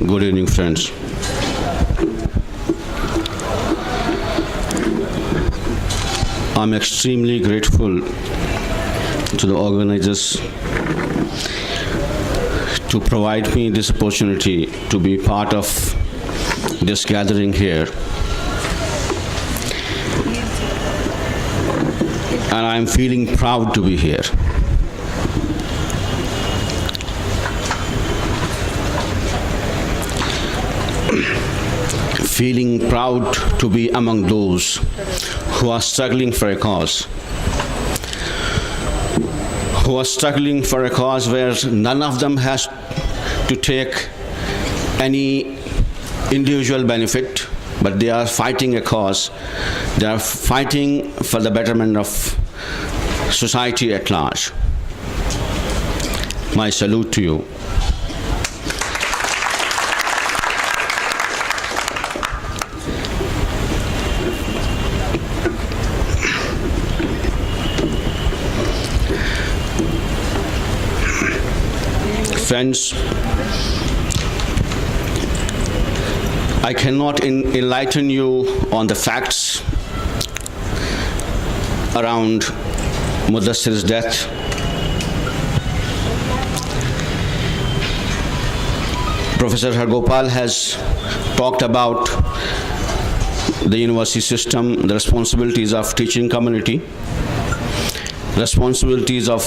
Good evening, friends. I'm extremely grateful to the organizers to provide me this opportunity to be part of this gathering here. And I'm feeling proud to be here. Feeling proud to be among those who are struggling for a cause. Who are struggling for a cause where none of them has to take any individual benefit, but they are fighting a cause. They are fighting for the betterment of society at large. My salute to you. Friends, I cannot enlighten you on the facts around Mudassir's death. Professor Haragopal has talked about the university system, the responsibilities of teaching community, responsibilities of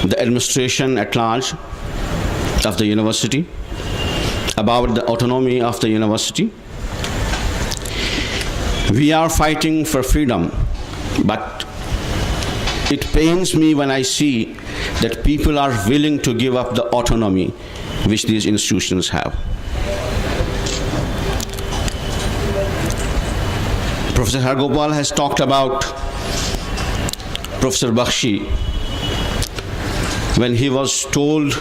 the administration at large of the university, about the autonomy of the university. We are fighting for freedom, but it pains me when I see that people are willing to give up the autonomy which these institutions have. Professor Haragopal has talked about Professor Bakshi when he was told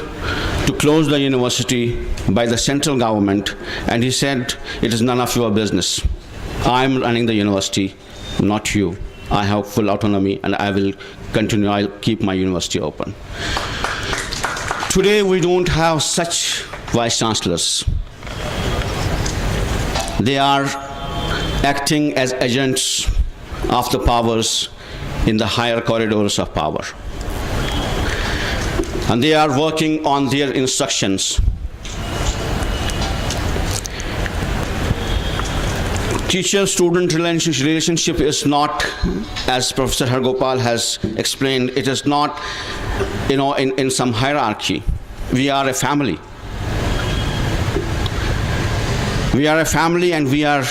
to close the university by the central government, and he said, "It is none of your business. I'm running the university, not you. I have full autonomy and I will continue, I'll keep my university open." Today we don't have such vice chancellors. They are acting as agents of the powers in the higher corridors of power. And they are working on their instructions. Teacher-student relationship is not, as Professor Haragopal has explained, it is not, in some hierarchy. We are a family. We are a family and we are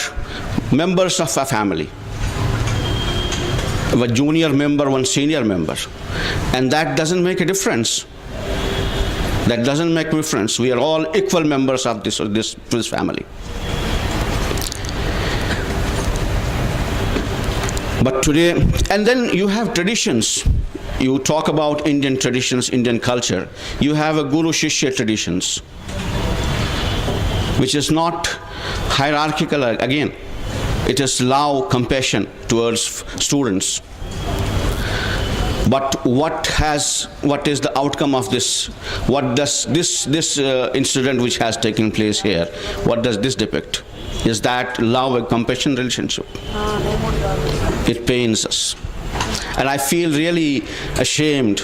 members of a family. One junior member, one senior member. And that doesn't make a difference. That doesn't make a difference. We are all equal members of this family. But today, and then you have traditions. You talk about Indian traditions, Indian culture. You have a Guru Shishya traditions, which is not hierarchical again. It is love, compassion towards students. But what is the outcome of this? What does this incident which has taken place here, what does this depict? Is that love and compassion relationship? It pains us. And I feel really ashamed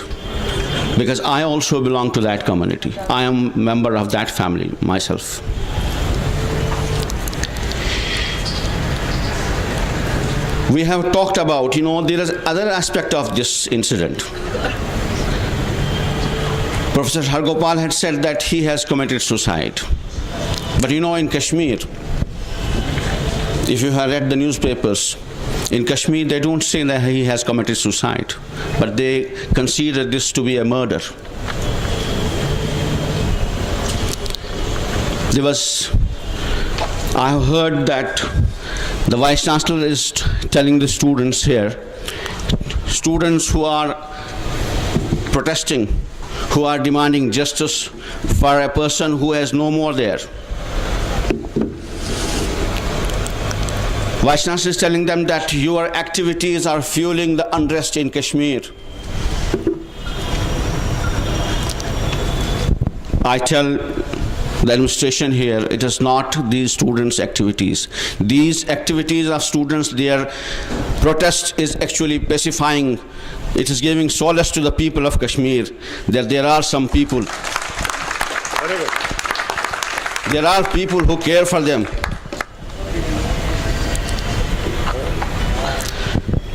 because I also belong to that community. I am a member of that family myself. We have talked about, there is other aspect of this incident. Professor Haragopal had said that he has committed suicide. But in Kashmir, if you have read the newspapers, in Kashmir they don't say that he has committed suicide, but they consider this to be a murder. I have heard that the Vice Chancellor is telling the students here, students who are protesting, who are demanding justice for a person who is no more there. Vice Chancellor is telling them that your activities are fueling the unrest in Kashmir. I tell the administration here, it is not these students' activities. These activities of students, their protest is actually pacifying. It is giving solace to the people of Kashmir that there are some people. There are people who care for them.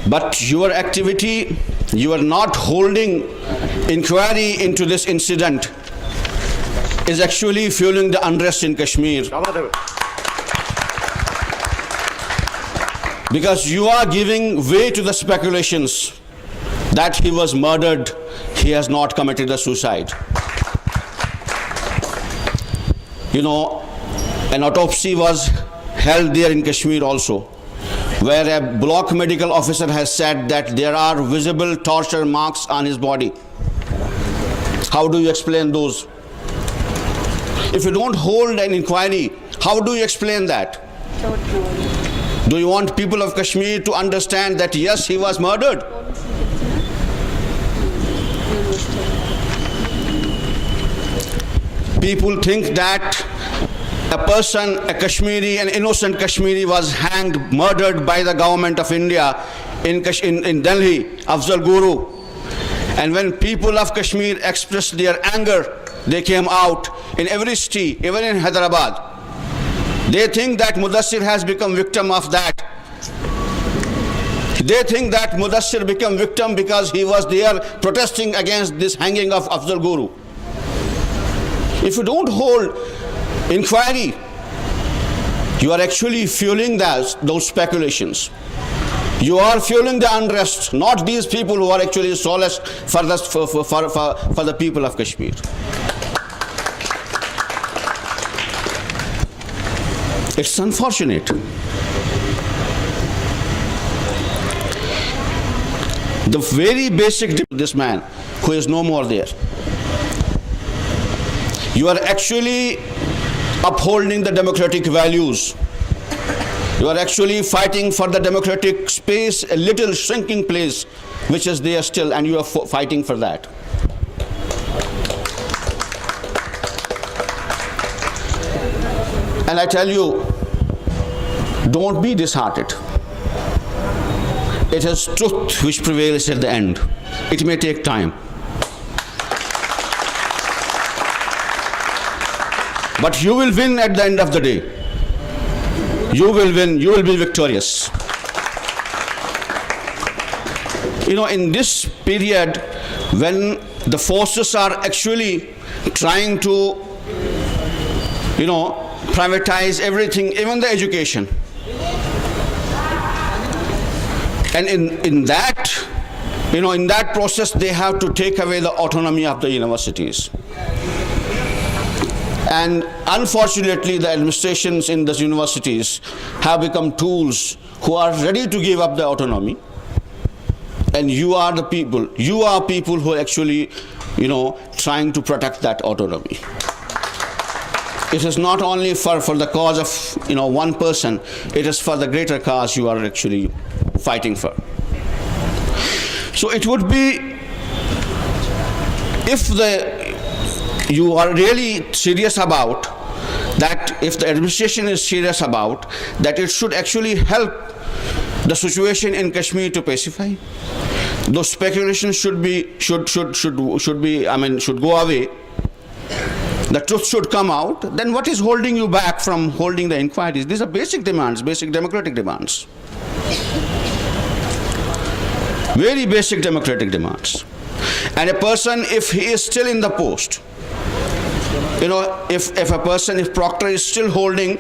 But your activity, you are not holding inquiry into this incident, is actually fueling the unrest in Kashmir. Because you are giving way to the speculations that he was murdered, he has not committed a suicide. You know, an autopsy was held there in Kashmir also, where a block medical officer has said that there are visible torture marks on his body. How do you explain those? If you don't hold an inquiry, how do you explain that? Do you want people of Kashmir to understand that yes, he was murdered? People think that a person, a Kashmiri, an innocent Kashmiri was hanged, murdered by the government of India in Delhi, Afzal Guru. And when people of Kashmir expressed their anger, they came out in every city, even in Hyderabad. They think that Mudassir has become victim of that. They think that Mudassir became victim because he was there protesting against this hanging of Afzal Guru. If you don't hold inquiry, you are actually fueling those speculations. You are fueling the unrest, not these people who are actually solace for the people of Kashmir. It's unfortunate. The very basic, this man who is no more there. You are actually upholding the democratic values. You are actually fighting for the democratic space, a little shrinking place, which is there still, and you are fighting for that. And I tell you, don't be disheartened. It is truth which prevails at the end. It may take time. But you will win at the end of the day. You will win, you will be victorious. You know, in this period, when the forces are actually trying to, privatize everything, even the education. And in that process, they have to take away the autonomy of the universities. And unfortunately, the administrations in these universities have become tools who are ready to give up the autonomy. And you are the people, who are actually, trying to protect that autonomy. It is not only for the cause of, one person, it is for the greater cause you are actually fighting for. So it would be, if you are really serious about that, if the administration is serious about that, it should actually help the situation in Kashmir to pacify. Those speculations should go away. The truth should come out. Then what is holding you back from holding the inquiries? These are basic demands, basic democratic demands. Very basic democratic demands. And a person, if he is still in the post, if Proctor is still holding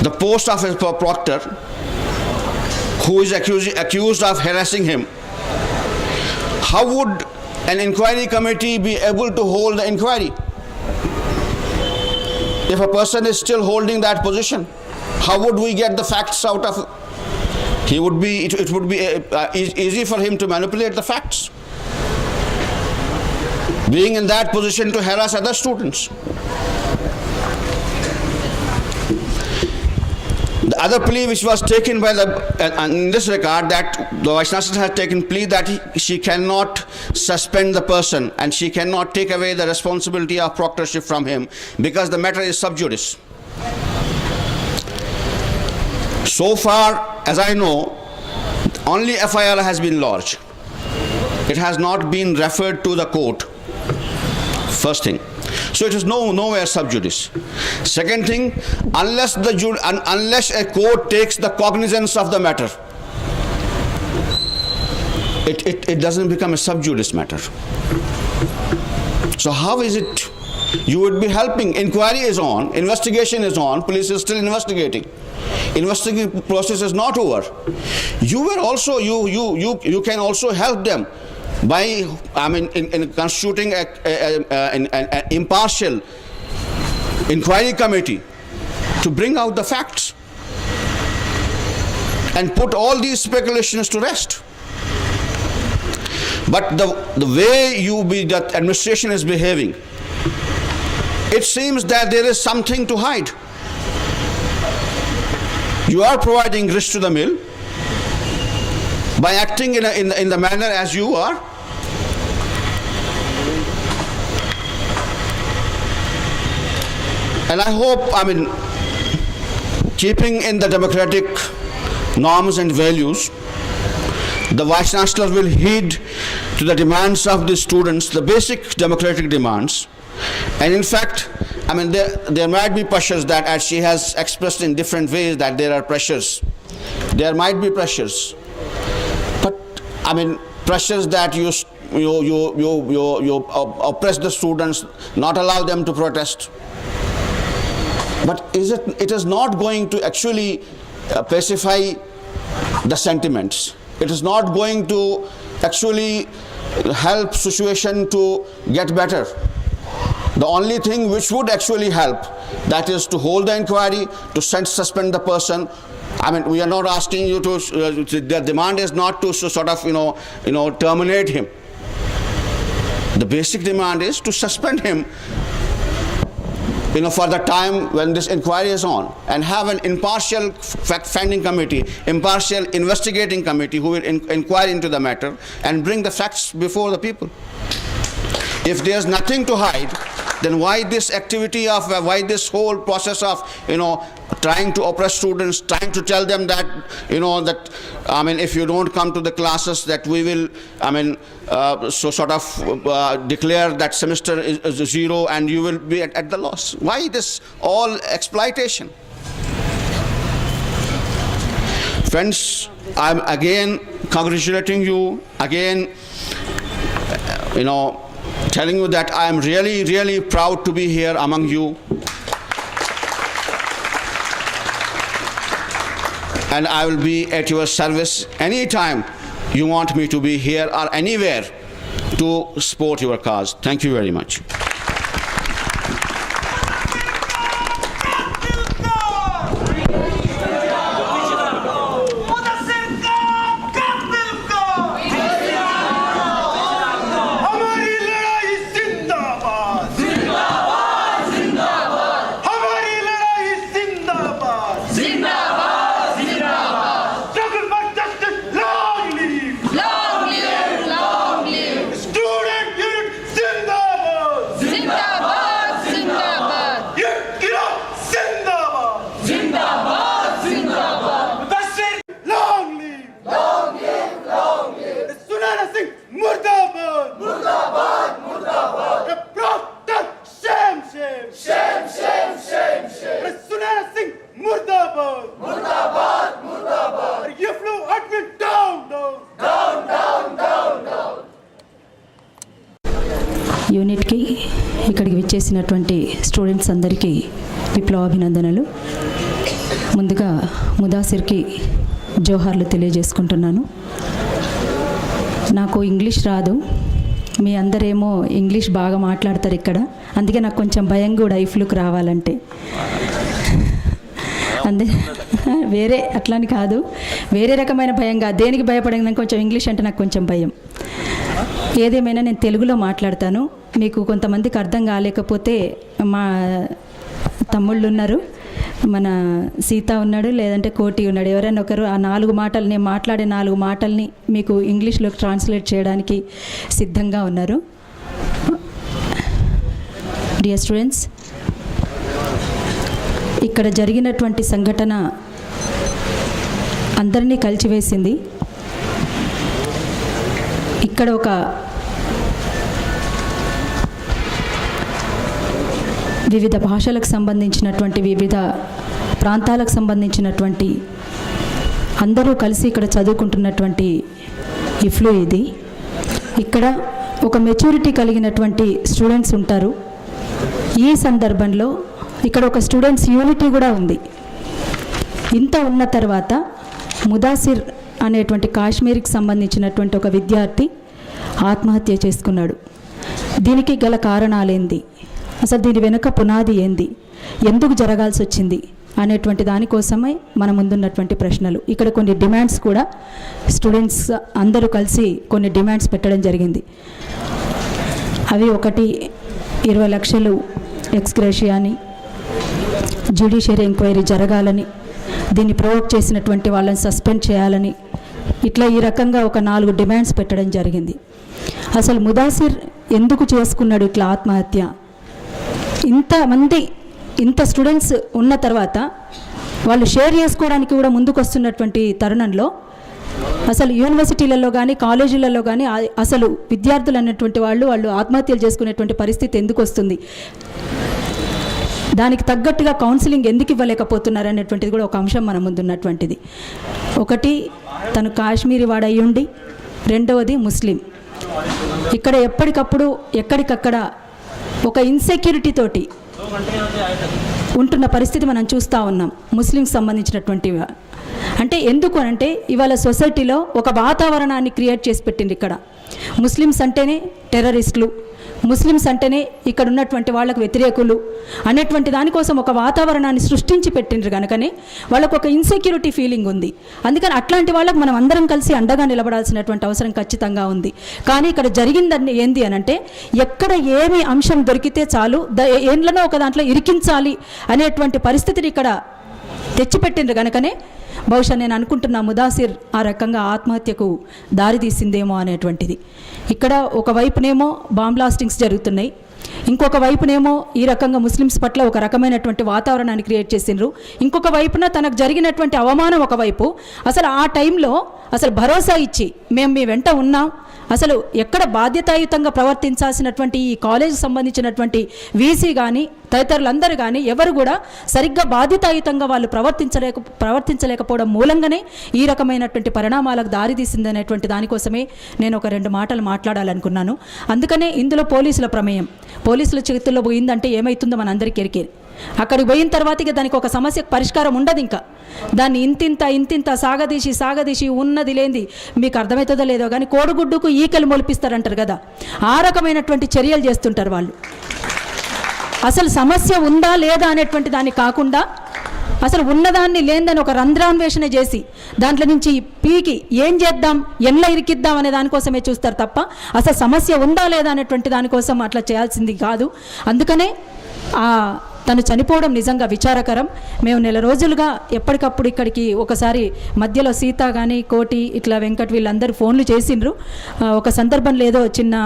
the post of a Proctor, who is accused of harassing him, how would an inquiry committee be able to hold the inquiry? If a person is still holding that position, how would we get the facts out of it? It would be easy for him to manipulate the facts, being in that position to harass other students. The other plea which was taken by in this regard, that the Vice Chancellor has taken plea that she cannot suspend the person and she cannot take away the responsibility of proctorship from him because the matter is sub judice. So far as I know, only FIR has been lodged. It has not been referred to the court. First thing. So it is nowhere sub judice. Second thing, unless a court takes the cognizance of the matter, it doesn't become a sub judice matter. So how is it? You would be helping. Inquiry is on, investigation is on, police is still investigating. Investigation process is not over. You you can also help them by, in constituting an impartial inquiry committee to bring out the facts and put all these speculations to rest. But the way that administration is behaving, it seems that there is something to hide. You are providing grist to the mill by acting in the manner as you are. And I hope, keeping in the democratic norms and values, the Vice Chancellor will heed to the demands of the students, the basic democratic demands. And in fact, there might be pressures that, as she has expressed in different ways, that there are pressures. There might be pressures. But, pressures that you oppress the students, not allow them to protest. But it is not going to actually pacify the sentiments. It is not going to actually help situation to get better. The only thing which would actually help, that is to hold the inquiry, to suspend the person. We are not asking you to, the demand is not to sort of, terminate him. The basic demand is to suspend him, for the time when this inquiry is on, and have an impartial fact-finding committee, impartial investigating committee who will inquire into the matter and bring the facts before the people. If there's nothing to hide, then why this activity why this whole process of, trying to oppress students, trying to tell them that, if you don't come to the classes, that we will, declare that semester is zero and you will be at the loss. Why this all exploitation? Friends, I'm again congratulating you, again, telling you that I am really, really proud to be here among you. And I will be at your service anytime you want me to be here or anywhere to support your cause. Thank you very much. యూనిట్కి ఇక్కడికి విచ్చేసినటువంటి students అందరికీ విప్లవాభినందనలు. ముందుగా ముదాసిర్కి జోహార్లు తెలియజేసుకుంటున్నాను. నాకు English రాదు, మీ అందరేమో English బాగా మాట్లాడతారు ఇక్కడ, అందుకే నాకు కొంచెం భయం కూడా EFLUకి రావాలంటే. వేరే అట్లాని కాదు, వేరే రకమైన భయంగా, దేనికి భయపడని, కొంచెం ఇంగ్లీష్ అంటే నాకు కొంచెం భయం. ఏదేమైనా నేను తెలుగులో మాట్లాడతాను. మీకు కొంతమందికి అర్థం కాలేకపోతే మా తమ్ముళ్ళు ఉన్నారు, మన సీత ఉన్నాడు, లేదంటే కోటి ఉన్నాడు. ఎవరైనా ఒకరు ఆ 4 మాటలు, నేను మాట్లాడే 4 మాటల్ని మీకు ఇంగ్లీష్లోకి ట్రాన్స్లేట్ చేయడానికి సిద్ధంగా ఉన్నారు. డియర్ స్టూడెంట్స్, ఇక్కడ జరిగినటువంటి సంఘటన అందరినీ కలిచివేసింది. ఇక్కడ ఒక వివిధ భాషలకు సంబంధించినటువంటి, వివిధ ప్రాంతాలకు సంబంధించినటువంటి అందరూ కలిసి ఇక్కడ చదువుకుంటున్నటువంటి EFLU ఇది. ఇక్కడ ఒక మెచ్యూరిటీ కలిగినటువంటి స్టూడెంట్స్ ఉంటారు. ఈ సందర్భంలో ఇక్కడ ఒక స్టూడెంట్స్ యూనిటీ కూడా ఉంది. ఇంత ఉన్న తర్వాత ముదాసిర్ అనేటువంటి కాశ్మీర్కి సంబంధించినటువంటి ఒక విద్యార్థి ఆత్మహత్య చేసుకున్నాడు. దీనికి గల కారణాలేంది, అసలు దీని వెనుక పునాది ఏంది, ఎందుకు జరగాల్సి వచ్చింది అనేటువంటి దానికోసమే మన ముందున్నటువంటి ప్రశ్నలు. ఇక్కడ కొన్ని డిమాండ్స్ కూడా స్టూడెంట్స్ అందరూ కలిసి కొన్ని డిమాండ్స్ పెట్టడం జరిగింది. అవి ఒకటి 20 లక్షలు ఎక్స్గ్రేషియా అని, జ్యుడిషియరీ ఎంక్వైరీ జరగాలని, దీన్ని ప్రొవోక్ చేసినటువంటి వాళ్ళని సస్పెండ్ చేయాలని, ఇట్లా ఈ రకంగా ఒక 4 డిమాండ్స్ పెట్టడం జరిగింది. అసలు ముదాసిర్ ఎందుకు చేసుకున్నాడు ఇట్లా ఆత్మహత్య? ఇంతమంది ఇంత స్టూడెంట్స్ ఉన్న తర్వాత వాళ్ళు షేర్ చేసుకోవడానికి కూడా ముందుకు వస్తున్నటువంటి తరుణంలో అసలు యూనివర్సిటీలలో కానీ కాలేజీలలో కానీ అసలు విద్యార్థులు అన్నటువంటి వాళ్ళు ఆత్మహత్యలు చేసుకునేటువంటి పరిస్థితి ఎందుకు వస్తుంది? దానికి తగ్గట్టుగా కౌన్సిలింగ్ ఎందుకు ఇవ్వలేకపోతున్నారు అనేటువంటిది కూడా ఒక అంశం మన ముందున్నటువంటిది. ఒకటి, తను కాశ్మీరీ వాడయ్యుండి, రెండవది ముస్లిం. ఇక్కడ ఎప్పటికప్పుడు ఎక్కడికక్కడ ఒక ఇన్సెక్యూరిటీ తోటి ఉంటున్న పరిస్థితి మనం చూస్తూ ఉన్నాం ముస్లింకి సంబంధించినటువంటి. అంటే ఎందుకు అనంటే ఇవాళ సొసైటీలో ఒక వాతావరణాన్ని క్రియేట్ చేసి పెట్టింది. ఇక్కడ ముస్లిమ్స్ అంటేనే టెర్రరిస్టులు, ముస్లిమ్స్ అంటేనే ఇక్కడ ఉన్నటువంటి వాళ్ళకు వ్యతిరేకులు అనేటువంటి దానికోసం ఒక వాతావరణాన్ని సృష్టించి పెట్టిండ్రు కనుకనే వాళ్ళకు ఒక ఇన్సెక్యూరిటీ ఫీలింగ్ ఉంది. అందుకని అట్లాంటి వాళ్ళకు మనం అందరం కలిసి అండగా నిలబడాల్సినటువంటి అవసరం ఖచ్చితంగా ఉంది. కానీ ఇక్కడ జరిగిందని ఏంది అనంటే ఎక్కడ ఏమి అంశం దొరికితే చాలు ఏండ్లనో ఒక దాంట్లో ఇరికించాలి అనేటువంటి పరిస్థితిని ఇక్కడ తెచ్చిపెట్టిండ్రు కనుకనే బహుశా నేను అనుకుంటున్నా ముదాసిర్ ఆ రకంగా ఆత్మహత్యకు దారితీసిందేమో అనేటువంటిది. ఇక్కడ ఒకవైపునేమో బాంబ్ బ్లాస్టింగ్స్ జరుగుతున్నాయి, ఇంకొక వైపునేమో ఈ రకంగా ముస్లిమ్స్ పట్ల ఒక రకమైనటువంటి వాతావరణాన్ని క్రియేట్ చేసిండ్రు. ఇంకొక వైపున తనకు జరిగినటువంటి అవమానం ఒకవైపు. అసలు ఆ టైంలో అసలు భరోసా ఇచ్చి మేము మీ వెంట ఉన్నాం, అసలు ఎక్కడ బాధ్యతాయుతంగా ప్రవర్తించాల్సినటువంటి ఈ కాలేజీకి సంబంధించినటువంటి వీసీ కానీ తదితరులందరూ కానీ ఎవరు కూడా సరిగ్గా బాధ్యతాయుతంగా వాళ్ళు ప్రవర్తించలేకపోవడం మూలంగానే ఈ రకమైనటువంటి పరిణామాలకు దారితీసిందనేటువంటి దానికోసమే నేను ఒక 2 మాటలు మాట్లాడాలనుకున్నాను. అందుకనే ఇందులో పోలీసుల ప్రమేయం, పోలీసుల చేతుల్లో పోయిందంటే ఏమవుతుందో మనందరికీ ఎరికే. అక్కడికి పోయిన తర్వాత ఇక దానికి ఒక సమస్యకు పరిష్కారం ఉండదు. ఇంకా దాన్ని ఇంతింత సాగదీసి ఉన్నది లేనిది మీకు అర్థమవుతుందో లేదో కానీ కోడిగుడ్డుకు ఈకలు మొలిపిస్తారంటారు కదా, ఆ రకమైనటువంటి చర్యలు చేస్తుంటారు వాళ్ళు. అసలు సమస్య ఉందా లేదా అనేటువంటి దాన్ని కాకుండా అసలు ఉన్నదాన్ని లేదని ఒక రంధ్రాన్వేషణ చేసి దాంట్లో నుంచి పీకి ఏం చేద్దాం, ఎన్లా ఇరికిద్దాం అనే దానికోసమే చూస్తారు తప్ప అసలు సమస్య ఉందా లేదా అనేటువంటి దానికోసం అట్లా చేయాల్సింది కాదు. అందుకనే తను చనిపోవడం నిజంగా విచారకరం. మేము నెల రోజులుగా ఎప్పటికప్పుడు ఇక్కడికి ఒకసారి మధ్యలో సీత కానీ కోటి ఇట్లా వెంకట్ వీళ్ళందరూ ఫోన్లు చేసిండ్రు. ఒక సందర్భంలో ఏదో చిన్న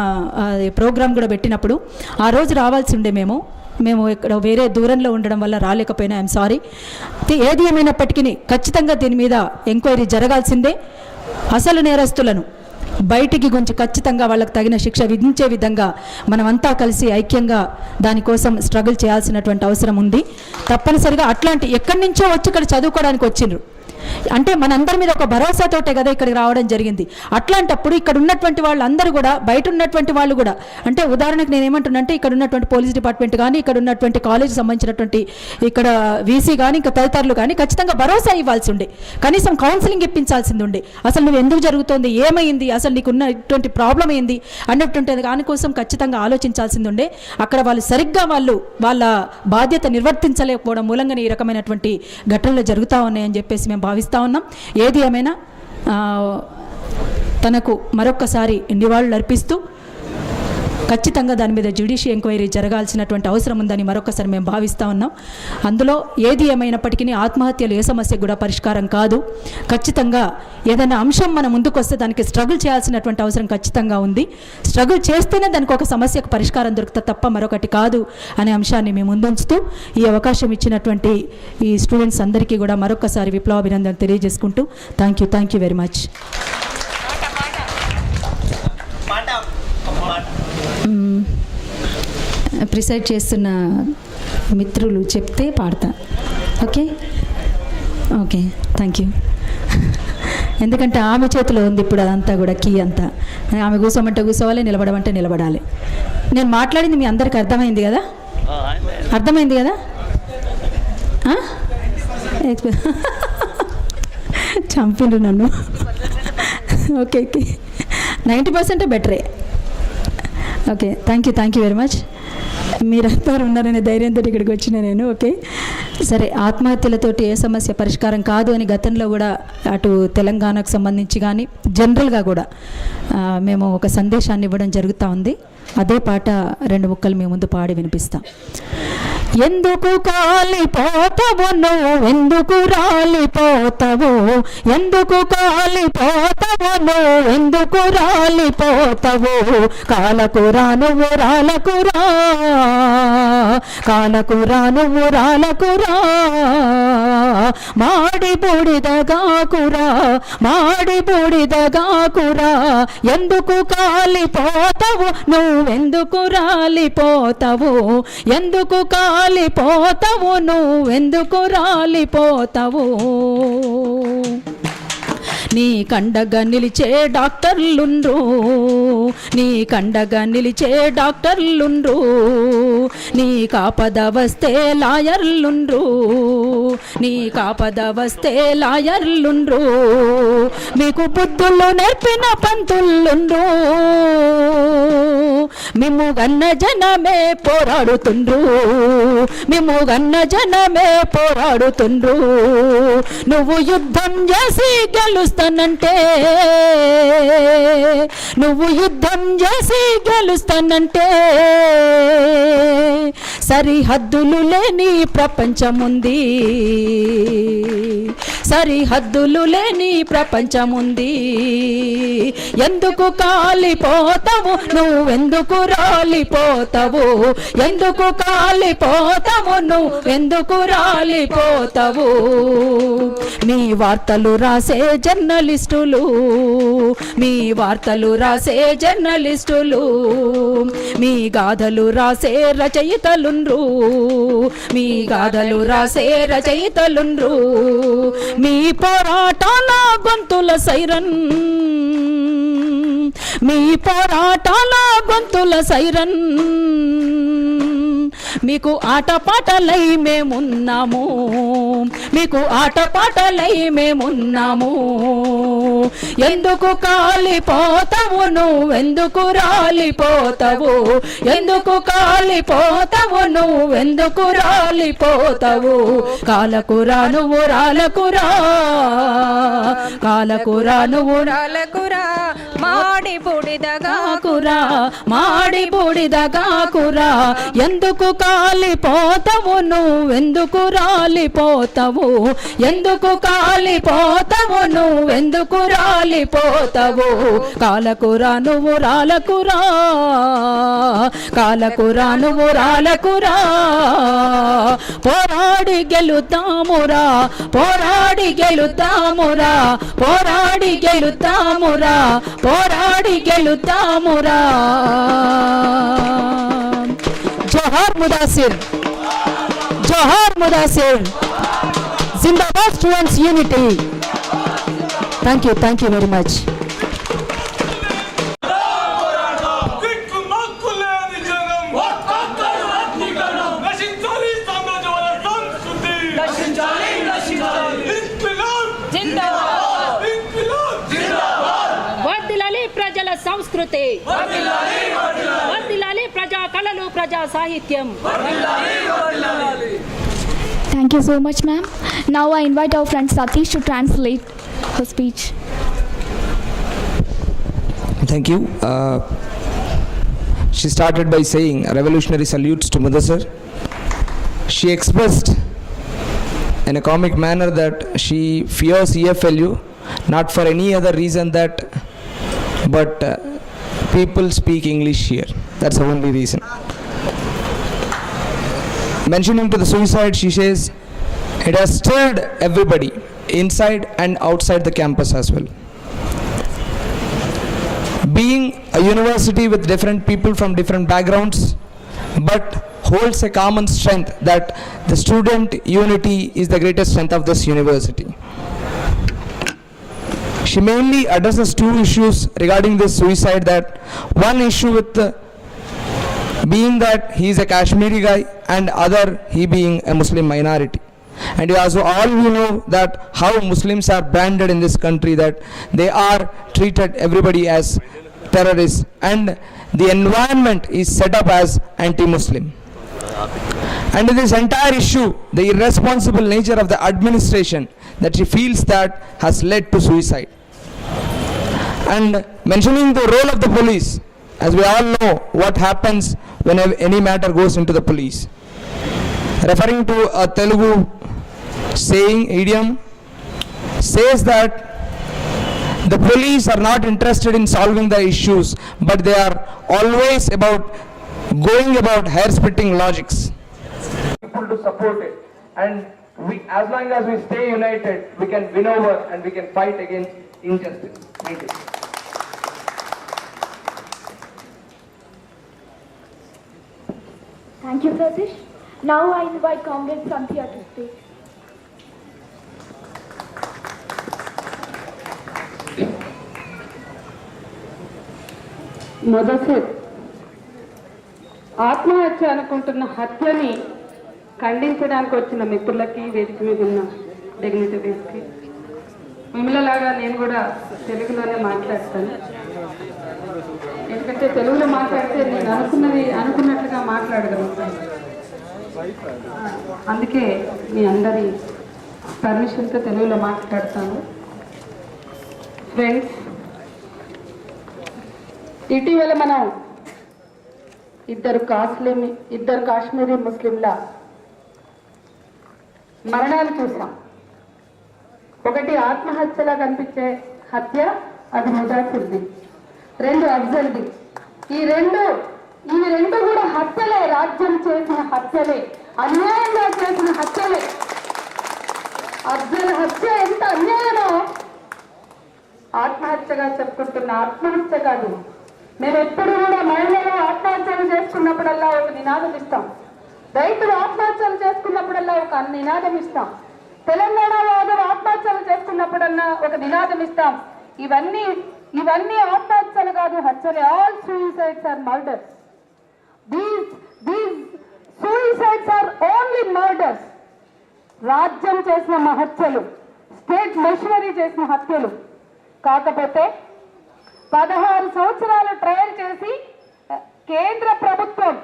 ప్రోగ్రామ్ కూడా పెట్టినప్పుడు ఆ రోజు రావాల్సి ఉండే మేము ఇక్కడ వేరే దూరంలో ఉండడం వల్ల రాలేకపోయినా ఐఎమ్ సారీ. ఏది ఏమైనప్పటికీ ఖచ్చితంగా దీని మీద ఎంక్వైరీ జరగాల్సిందే. అసలు నేరస్తులను బయటికి గుంచి ఖచ్చితంగా వాళ్ళకు తగిన శిక్ష విధించే విధంగా మనమంతా కలిసి ఐక్యంగా దానికోసం స్ట్రగుల్ చేయాల్సినటువంటి అవసరం ఉంది. తప్పనిసరిగా అట్లాంటి ఎక్కడి నుంచో వచ్చి ఇక్కడ చదువుకోవడానికి వచ్చిండ్రు అంటే మనందరి మీద ఒక భరోసాతోటే కదా ఇక్కడికి రావడం జరిగింది. అట్లాంటప్పుడు ఇక్కడ ఉన్నటువంటి వాళ్ళందరూ కూడా బయట ఉన్నటువంటి వాళ్ళు కూడా అంటే ఉదాహరణకు నేను ఏమంటున్నంటే ఇక్కడ ఉన్నటువంటి పోలీస్ డిపార్ట్మెంట్ కానీ ఇక్కడ ఉన్నటువంటి కాలేజ్ సంబంధించినటువంటి ఇక్కడ వీసీ కానీ ఇంకా తదితరులు కానీ ఖచ్చితంగా భరోసా ఇవ్వాల్సి ఉండే, కనీసం కౌన్సిలింగ్ ఇప్పించాల్సింది ఉండే. అసలు నువ్వు ఎందుకు జరుగుతోంది, ఏమైంది, అసలు నీకున్నటువంటి ప్రాబ్లం ఏంది అన్నటువంటి దానికోసం ఖచ్చితంగా ఆలోచించాల్సింది ఉండే. అక్కడ వాళ్ళు సరిగ్గా వాళ్ళ బాధ్యత నిర్వర్తించలేకపోవడం మూలంగా ఈ రకమైనటువంటి ఘటనలు జరుగుతూ ఉన్నాయని చెప్పేసి మేము భావిస్తూ ఉన్నాం. ఏది ఏమైనా తనకు మరొక్కసారి నివాళులు అర్పిస్తూ ఖచ్చితంగా దాని మీద జ్యుడిషియల్ ఎంక్వైరీ జరగాల్సినటువంటి అవసరం ఉందని మరొకసారి మేము భావిస్తూ ఉన్నాం. అందులో ఏది ఏమైనప్పటికీ ఆత్మహత్యలు ఏ సమస్య కూడా పరిష్కారం కాదు. ఖచ్చితంగా ఏదైనా అంశం మన ముందుకు వస్తే దానికి స్ట్రగుల్ చేయాల్సినటువంటి అవసరం ఖచ్చితంగా ఉంది. స్ట్రగుల్ చేస్తేనే దానికి ఒక సమస్యకు పరిష్కారం దొరుకుతుంది తప్ప మరొకటి కాదు అనే అంశాన్ని మేము ముందుంచుతూ ఈ అవకాశం ఇచ్చినటువంటి ఈ స్టూడెంట్స్ అందరికీ కూడా మరొకసారి విప్లవాభినందనలు తెలియజేసుకుంటూ thank you very much. Preside చేస్తున్న మిత్రులు చెప్తే పాడతా. Okay thank you. ఎందుకంటే ఆమె చేతిలో ఉంది ఇప్పుడు అదంతా కూడా, కీ అంతా. ఆమె కూర్చోమంటే కూర్చోవాలి, నిలబడమంటే నిలబడాలి. నేను మాట్లాడింది మీ అందరికి అర్థమైంది కదా? అర్థమైంది కదా? చంపిండ్రు నన్ను. ఓకే 90% బెటరే. Okay thank you very much. మీరందరూ ఉన్నారనే ధైర్యంతో ఇక్కడికి వచ్చిన నేను. ఓకే సరే, ఆత్మహత్యలతోటి ఏ సమస్య పరిష్కారం కాదు అని గతంలో కూడా అటు తెలంగాణకు సంబంధించి కానీ జనరల్గా కూడా మేము ఒక సందేశాన్ని ఇవ్వడం జరుగుతూ ఉంది. అదే పాట 2 ముక్కలు మీ ముందు పాడి వినిపిస్తాం. ఎందుకు కాలిపోతావు నువ్వు, ఎందుకు రాలిపోతావు, ఎందుకు కాలిపోతావు నువ్వు, ఎందుకు రాలిపోతావు, కాలకురా నువ్వు రాలకురా, కాలకురా నువ్వు రాలకురా, మాడి బూడిదగాకురా, మాడి బూడిదగాకురా, ఎందుకు కాలిపోతావు నువ్వెందుకు రాలిపోతావు, ఎందుకు కాలిపోతావు నువ్వెందుకు రాలిపోతావు, నీ కండగా నిలిచే డాక్టర్లుండ్రు, నీ కండగా నిలిచే డాక్టర్లుండ్రు, నీ కాపద వస్తే లాయర్లుండ్రు, నీ కాపద వస్తే లాయర్లుండ్రు, మీకు బుద్ధులు నేర్పిన పంతులుండ్రు, మిమ్ము గన్న జనమే పోరాడుతుండ్రు, మిమ్ము గన్న జనమే పోరాడుతుండ్రు, నువ్వు యుద్ధం చేసి గెలుస్తానంటే, నువ్వు యుద్ధం చేసి గెలుస్తానంటే, సరిహద్దులు లేని ప్రపంచముంది, సరిహద్దులు లేని ప్రపంచముంది, ఎందుకు కాలిపోతావు నువ్వెందుకు రాలిపోతావు, ఎందుకు కాలిపోతావు నువ్వెందుకు రాలిపోతావు, మీ వార్తలు రాసే జర్నలిస్టులు, మీ వార్తలు రాసే జర్నలిస్టులు, మీ గాథలు రాసే రచయితలుండ్రు, మీ గాథలు రాసే రచయితలుండ్రు, మీ పోరాటాల గొంతుల సైరన్, మీ పోరాటాల గొంతుల సైరన్, మీకు ఆటపాటలై మేమున్నాము, మీకు ఆటపాటలై మేమున్నాము, ఎందుకు కాలిపోతావు నువ్వెందుకు రాలిపోతావు, ఎందుకు కాలిపోతావు నువ్వెందుకు రాలిపోతావు, కాలకురా నువ్వు రాలకురా, కాలకురా నువ్వు రాలకురా, మాడి బూడిదగాకురా, మాడి బూడిదగాకురా, ఎందుకు కాలిపోతావు నువ్వెందుకు రాలిపోతావు, ఎందుకు కాలిపోతావు నువ్వెందుకు రాలిపోతావు, కాలకురా నువ్వు రాలకురా, కాలకురా నువ్వు రాలకురా, పోరాడి గెలుతామురా, పోరాడి గెలుతామురా, పోరాడి గెలుతామురా, పోరాడి గెలుతామురా. జోహార్ ముదాసిర్, జోహార్ ముదాసిర్, జిందాబాద్ students unity. Thank you very much. సంస్కృతి వర్ధిల్లాలి, ప్రజా కళలు, ప్రజా సాహిత్యం. Thank you so much, ma'am. Now I invite our friend Satish to translate her speech. Thank you. she started by saying revolutionary salutes to Mudassir. She expressed in a comic manner that she fears EFLU not for any other reason but people speak English here. That's the only reason. Mentioning to the suicide, she says it has stirred everybody inside and outside the campus as well. Being a university with different people from different backgrounds, but holds a common strength that the student unity is the greatest strength of this university. She mainly addresses two issues regarding this suicide. That one issue with being that he is a Kashmiri guy, and other he being a Muslim minority. And you also all you know that how Muslims are branded in this country, that they are treated everybody as terrorists, and the environment is set up as anti-Muslim. And in this entire issue, the irresponsible nature of the administration that she feels that has led to suicide. And mentioning the role of the police, as we all know what happens when any matter goes into the police. Referring to a Telugu saying, idiom, says that the police are not interested in solving the issues, but they are always going about hair-splitting logics. People to support it, and as long as we stay united, we can win over and we can fight against injustice. Thank you. Thank you, Pratish. Now I invite Comrade Sandhya to speak. Mudassir ఆత్మహత్య అనుకుంటున్న హత్యని ఖండించడానికి వచ్చిన మిత్రులకి, వేదిక మీద ఉన్న డిగ్నిటరీస్కి, మిమ్మల్లాగా నేను కూడా తెలుగులోనే మాట్లాడతాను. ఎందుకంటే తెలుగులో మాట్లాడితే నేను అనుకున్నట్లుగా మాట్లాడగలుగుతాను. అందుకే మీ అందరి పర్మిషన్తో తెలుగులో మాట్లాడతాను. ఫ్రెండ్స్, ఇటీవల మనం ఇద్దరు కాశ్మీరీ ముస్లింల మరణాలు చూసాం. ఒకటి ఆత్మహత్యలా కనిపించే హత్య, అది ముదాసిర్ది. రెండు అఫ్జల్ది. ఇవి రెండు కూడా హత్యలే, రాజ్యం చేసిన హత్యలే, అన్యాయంగా చేసిన హత్యలే. అఫ్జల్ హత్య ఎంత అన్యాయమో ఆత్మహత్యగా చెప్పుకుంటున్న ఆత్మహత్య కాదు. మేము ఎప్పుడు కూడా మహిళలు ఆత్మహత్యలు చేసుకున్నప్పుడల్లా ఒక నినాదం ఇస్తాం. రైతులు ఆత్మహత్యలు చేసుకున్నప్పుడల్లా ఒక నినాదం ఇస్తాం. తెలంగాణ వాదులు ఆత్మహత్యలు చేసుకున్నప్పుడల్లా ఒక నినాదం ఇస్తాం. ఇవన్నీ ఆత్మహత్యలు కాదు, హత్యలే. All suicides are murders. These suicides are only murders. రాజ్యం చేసిన హత్యలు, స్టేట్ మెషినరీ చేసిన హత్యలు. కాకపోతే 16 సంవత్సరాలు ట్రయల్ చేసి కేంద్ర ప్రభుత్వం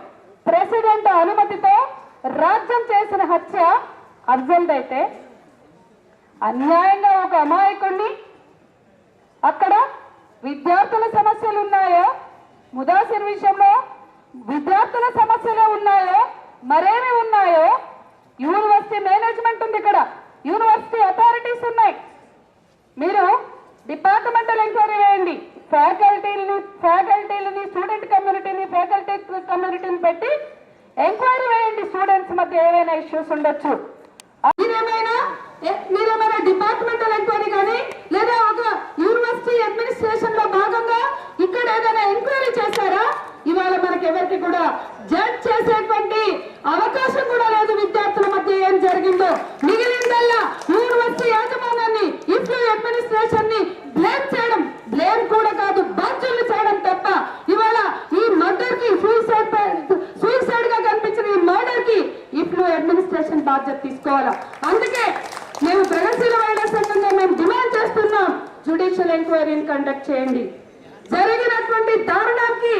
ప్రెసిడెంట్ అనుమతితో రాజ్యం చేసిన హత్య అఫ్జల్దైతే, అన్యాయంగా ఒక అమాయకుడిని, అక్కడ విద్యార్థుల సమస్యలు ఉన్నాయో, ముదాసిర్ విషయంలో విద్యార్థుల సమస్యలే ఉన్నాయో, మరేమి ఉన్నాయో, యూనివర్సిటీ మేనేజ్మెంట్ ఉంది, ఇక్కడ యూనివర్సిటీ అథారిటీస్ ఉన్నాయి. మీరు డిపార్ట్మెంటల్ ఎంక్వైరీ వేయండి. ఫ్యాకల్టీలని స్టూడెంట్ కమ్యూనిటీని, ఫ్యాకల్టీ కమ్యూనిటీని పెట్టి ఎంక్వైరీ వేయండి. స్టూడెంట్స్ మధ్య ఏవైనా ఇష్యూస్ ఉండొచ్చు. మీరేమైనా డిపార్ట్మెంటల్ ఎంక్వైరీ కానీ లేదా ఒక యూనివర్సిటీ అడ్మినిస్ట్రేషన్ లో భాగంగా ఇక్కడ ఏదైనా ఎంక్వైరీ చేశారా? ఇవాళ మనకి ఎవరికి కూడా జడ్జ్ చేసేటువంటి అవకాశం కూడా లేదు. విద్యార్థుల మధ్య ఏం జరిగిందో మిగిలిందల్లా యూనివర్సిటీ యాజమాన్యాన్ని, EFLU అడ్మినిస్ట్రేషన్ ని బ్లేమ్ చేయడం, బ్లేమ్ కూడా కాదు, బాధ్యులు చేయడం తప్ప ఇవాళ ఈ మర్డర్ కి సూసైడ్ గా కనిపించిన ఈ మర్డర్ కి EFLU అడ్మినిస్ట్రేషన్ బాధ్యత తీసుకోవాలా. అందుకే మేము ప్రగతిశీల మహిళా సంఘంగా మేము డిమాండ్ చేస్తున్నాం, జ్యుడిషియల్ ఎంక్వైరీని కండక్ట్ చేయండి. జరిగినటువంటి దారుణానికి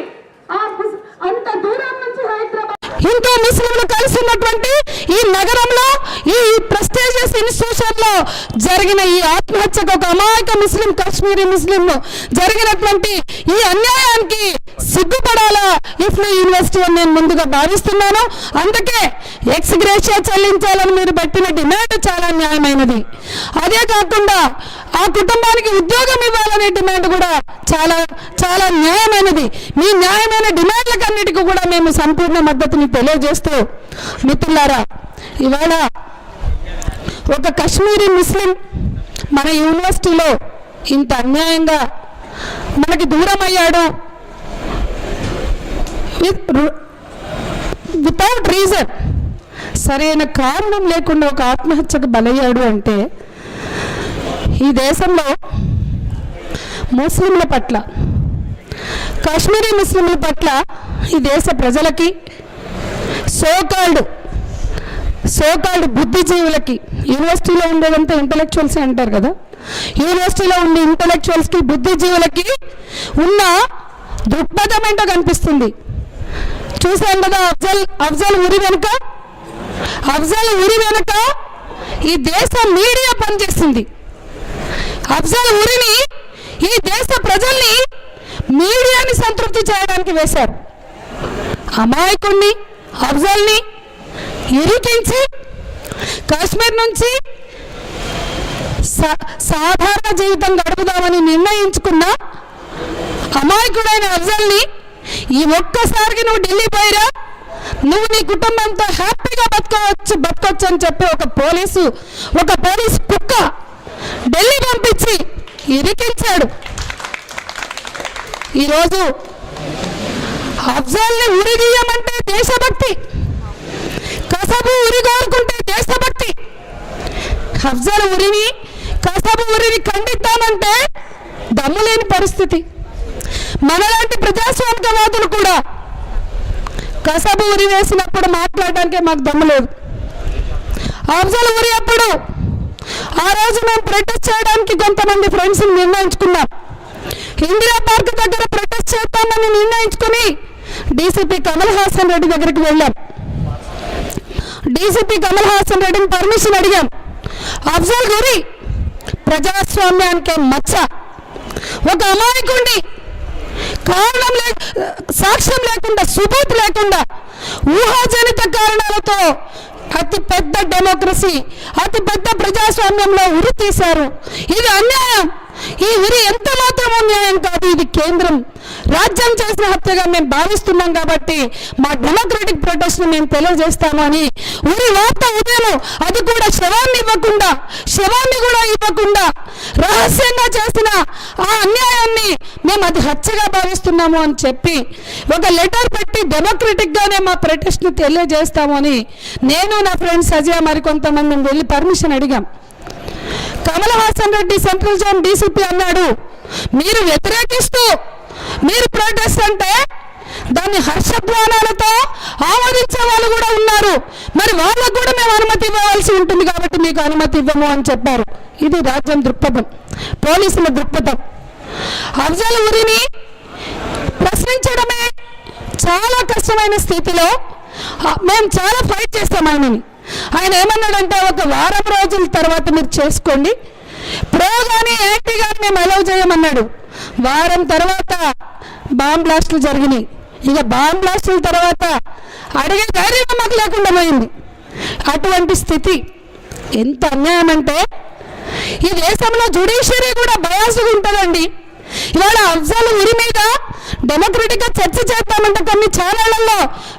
అంత దూరం నుంచి హైదరాబాద్ హిందూ ముస్లింలు కలిసి ఉన్నటువంటి ఈ నగరంలో, ఈ ప్రెస్టీజియస్ ఇన్స్టిట్యూషన్ లో జరిగిన ఈ ఆత్మహత్యకు, ఒక అమాయక ముస్లిం, కాశ్మీరీ ముస్లిం జరిగినటువంటి ఈ అన్యాయానికి సిగ్గుపడాలా ఇఫ్లూ యూనివర్సిటీ అని నేను ముందుగా భావిస్తున్నాను. అందుకే ఎక్స్ గ్రేషియా చెల్లించాలని మీరు పెట్టిన డిమాండ్ చాలా న్యాయమైనది. అదే కాకుండా ఆ కుటుంబానికి ఉద్యోగం ఇవ్వాలనే డిమాండ్ కూడా చాలా చాలా న్యాయమైనది. మీ న్యాయమైన డిమాండ్లకన్నిటికీ కూడా మేము సంపూర్ణ మద్దతుని తెలియజేస్తూ, మిత్రులారా, ఇవాళ ఒక కాశ్మీరీ ముస్లిం మన యూనివర్సిటీలో ఇంత అన్యాయంగా మనకి దూరం అయ్యాడు, వితౌట్ రీజన్, సరైన కారణం లేకుండా ఒక ఆత్మహత్యకు బలయ్యాడు అంటే ఈ దేశంలో ముస్లింల పట్ల, కాశ్మీరీ ముస్లింల పట్ల ఈ దేశ ప్రజలకి, సోకాల్డ్ బుద్ధిజీవులకి, యూనివర్సిటీలో ఉండేదంతా ఇంటలెక్చువల్స్ అంటారు కదా, యూనివర్సిటీలో ఉండే ఇంటలెక్చువల్స్కి, బుద్ధిజీవులకి ఉన్న దృక్పథం ఏంటో కనిపిస్తుంది. చూసాం కదా అఫ్జల్ ఉరి వెనుక ఈ దేశ మీడియా పనిచేస్తుంది. అఫ్జల్ ఉరిని ఈ దేశ ప్రజల్ని మీడియాని సంతృప్తి చేయడానికి వేశారు. అమాయకుణ్ణి అఫ్జల్ని ఇరికించి కాశ్మీర్ నుంచి సాధారణ జీవితం గడుపుదామని నిర్ణయించుకున్న అమాయకుడైన అఫ్జల్ని ఈ ఒక్కసారికి నువ్వు ఢిల్లీ పోయిరా, నువ్వు నీ కుటుంబంతో హ్యాపీగా బతకొచ్చు అని చెప్పి ఒక పోలీసు కుక్క ఢిల్లీ పంపించి ఇరికించాడు. ఈరోజు అఫ్జల్ని ఉరిదీయమంటే దేశభక్తి, కసబు ఉరి కోరుకుంటే దేశభక్తి. అఫ్జల్ ఉరిని, కసబు ఉరిని ఖండిద్దామంటే దమ్ము లేని పరిస్థితి. మనలాంటి ప్రజాస్వామికవాదులు కూడా కసబు ఉరి వేసినప్పుడు మాట్లాడడానికే మాకు దమ్ము లేదు. అఫ్జల్ ఉరి అప్పుడు ఆ రోజు మేము ప్రొటెస్ట్ చేయడానికి కొంతమంది ఫ్రెండ్స్ నిర్ణయించుకున్నాం. ఇందిరా పార్క్ దగ్గర ప్రొటెస్ట్ చేద్దామని నిర్ణయించుకుని డీసీపీ కమల్ హాసన్ రెడ్డి దగ్గరికి వెళ్ళాం. డీసీపీ కమల్ హాసన్ రెడ్డిని పర్మిషన్ అడిగాం. అఫ్జల్ గురి ప్రజాస్వామ్యానికే మచ్చ, ఒక అమాయకుడిని కారణం సాక్ష్యం లేకుండా, సుబూత్ లేకుండా, ఊహాజనిత కారణాలతో అతి పెద్ద డెమోక్రసీ, అతి పెద్ద ప్రజాస్వామ్యంలో ఉరి తీశారు. ఇది అన్యాయం. ఈ ఉరి ఎంత మాత్రం అన్యాయం కాదు. ఇది కేంద్రం రాజ్యం చేసిన హత్యగా మేము భావిస్తున్నాం. కాబట్టి మా డెమోక్రటిక్ ప్రొటెస్ట్ మేము తెలియజేస్తాము అని ఉరి వార్త ఉదయం, అది కూడా శవాన్ని కూడా ఇవ్వకుండా రహస్యంగా చేసిన ఆ అన్యాయాన్ని మేము అది హత్యగా భావిస్తున్నాము అని చెప్పి ఒక లెటర్ పెట్టి డెమోక్రటిక్ గానే మా ప్రొటెస్ట్ ను తెలియజేస్తాము అని నేను, నా ఫ్రెండ్స్ అజయ్, మరికొంతమంది వెళ్ళి పర్మిషన్ అడిగాం. Kamal Haasan Reddy central zone DCP అన్నాడు, మీరు వ్యతిరేకిస్తూ మీరు ప్రొటెస్ట్ అంటే దాన్ని హర్షధ్వానాలతో ఆమోదించే వాళ్ళు కూడా ఉన్నారు, మరి వాళ్ళకు కూడా మేము అనుమతి ఇవ్వవలసి ఉంటుంది, కాబట్టి మీకు అనుమతి ఇవ్వము అని చెప్పారు. ఇది రాజ్యం దృక్పథం, పోలీసుల దృక్పథం. అఫ్జల్ ఉరిని ప్రశ్నించడమే చాలా కష్టమైన స్థితిలో మేము చాలా ఫైట్ చేస్తాం ఆయనని. ఆయన ఏమన్నాడంటే, ఒక వారం రోజుల తర్వాత మీరు చేసుకోండి, ప్రో కానీ యాంటీ కానీ మేము అలౌ చేయమన్నాడు. వారం తర్వాత బాంబ్ బ్లాస్టులు జరిగినాయి. ఇక బాంబ్ బ్లాస్టుల తర్వాత అడిగే ధైర్యం మాకు లేకుండా పోయింది. అటువంటి స్థితి ఎంత అన్యాయం అంటే, ఈ దేశంలో జ్యుడిషియరీ కూడా బయాస్గా ఉంటుందండి. ఇవాళ అఫ్జల్ ఉరి మీద డెమోక్రటిక్గా చర్చ చేద్దామంటే కొన్ని ఛానళ్లలో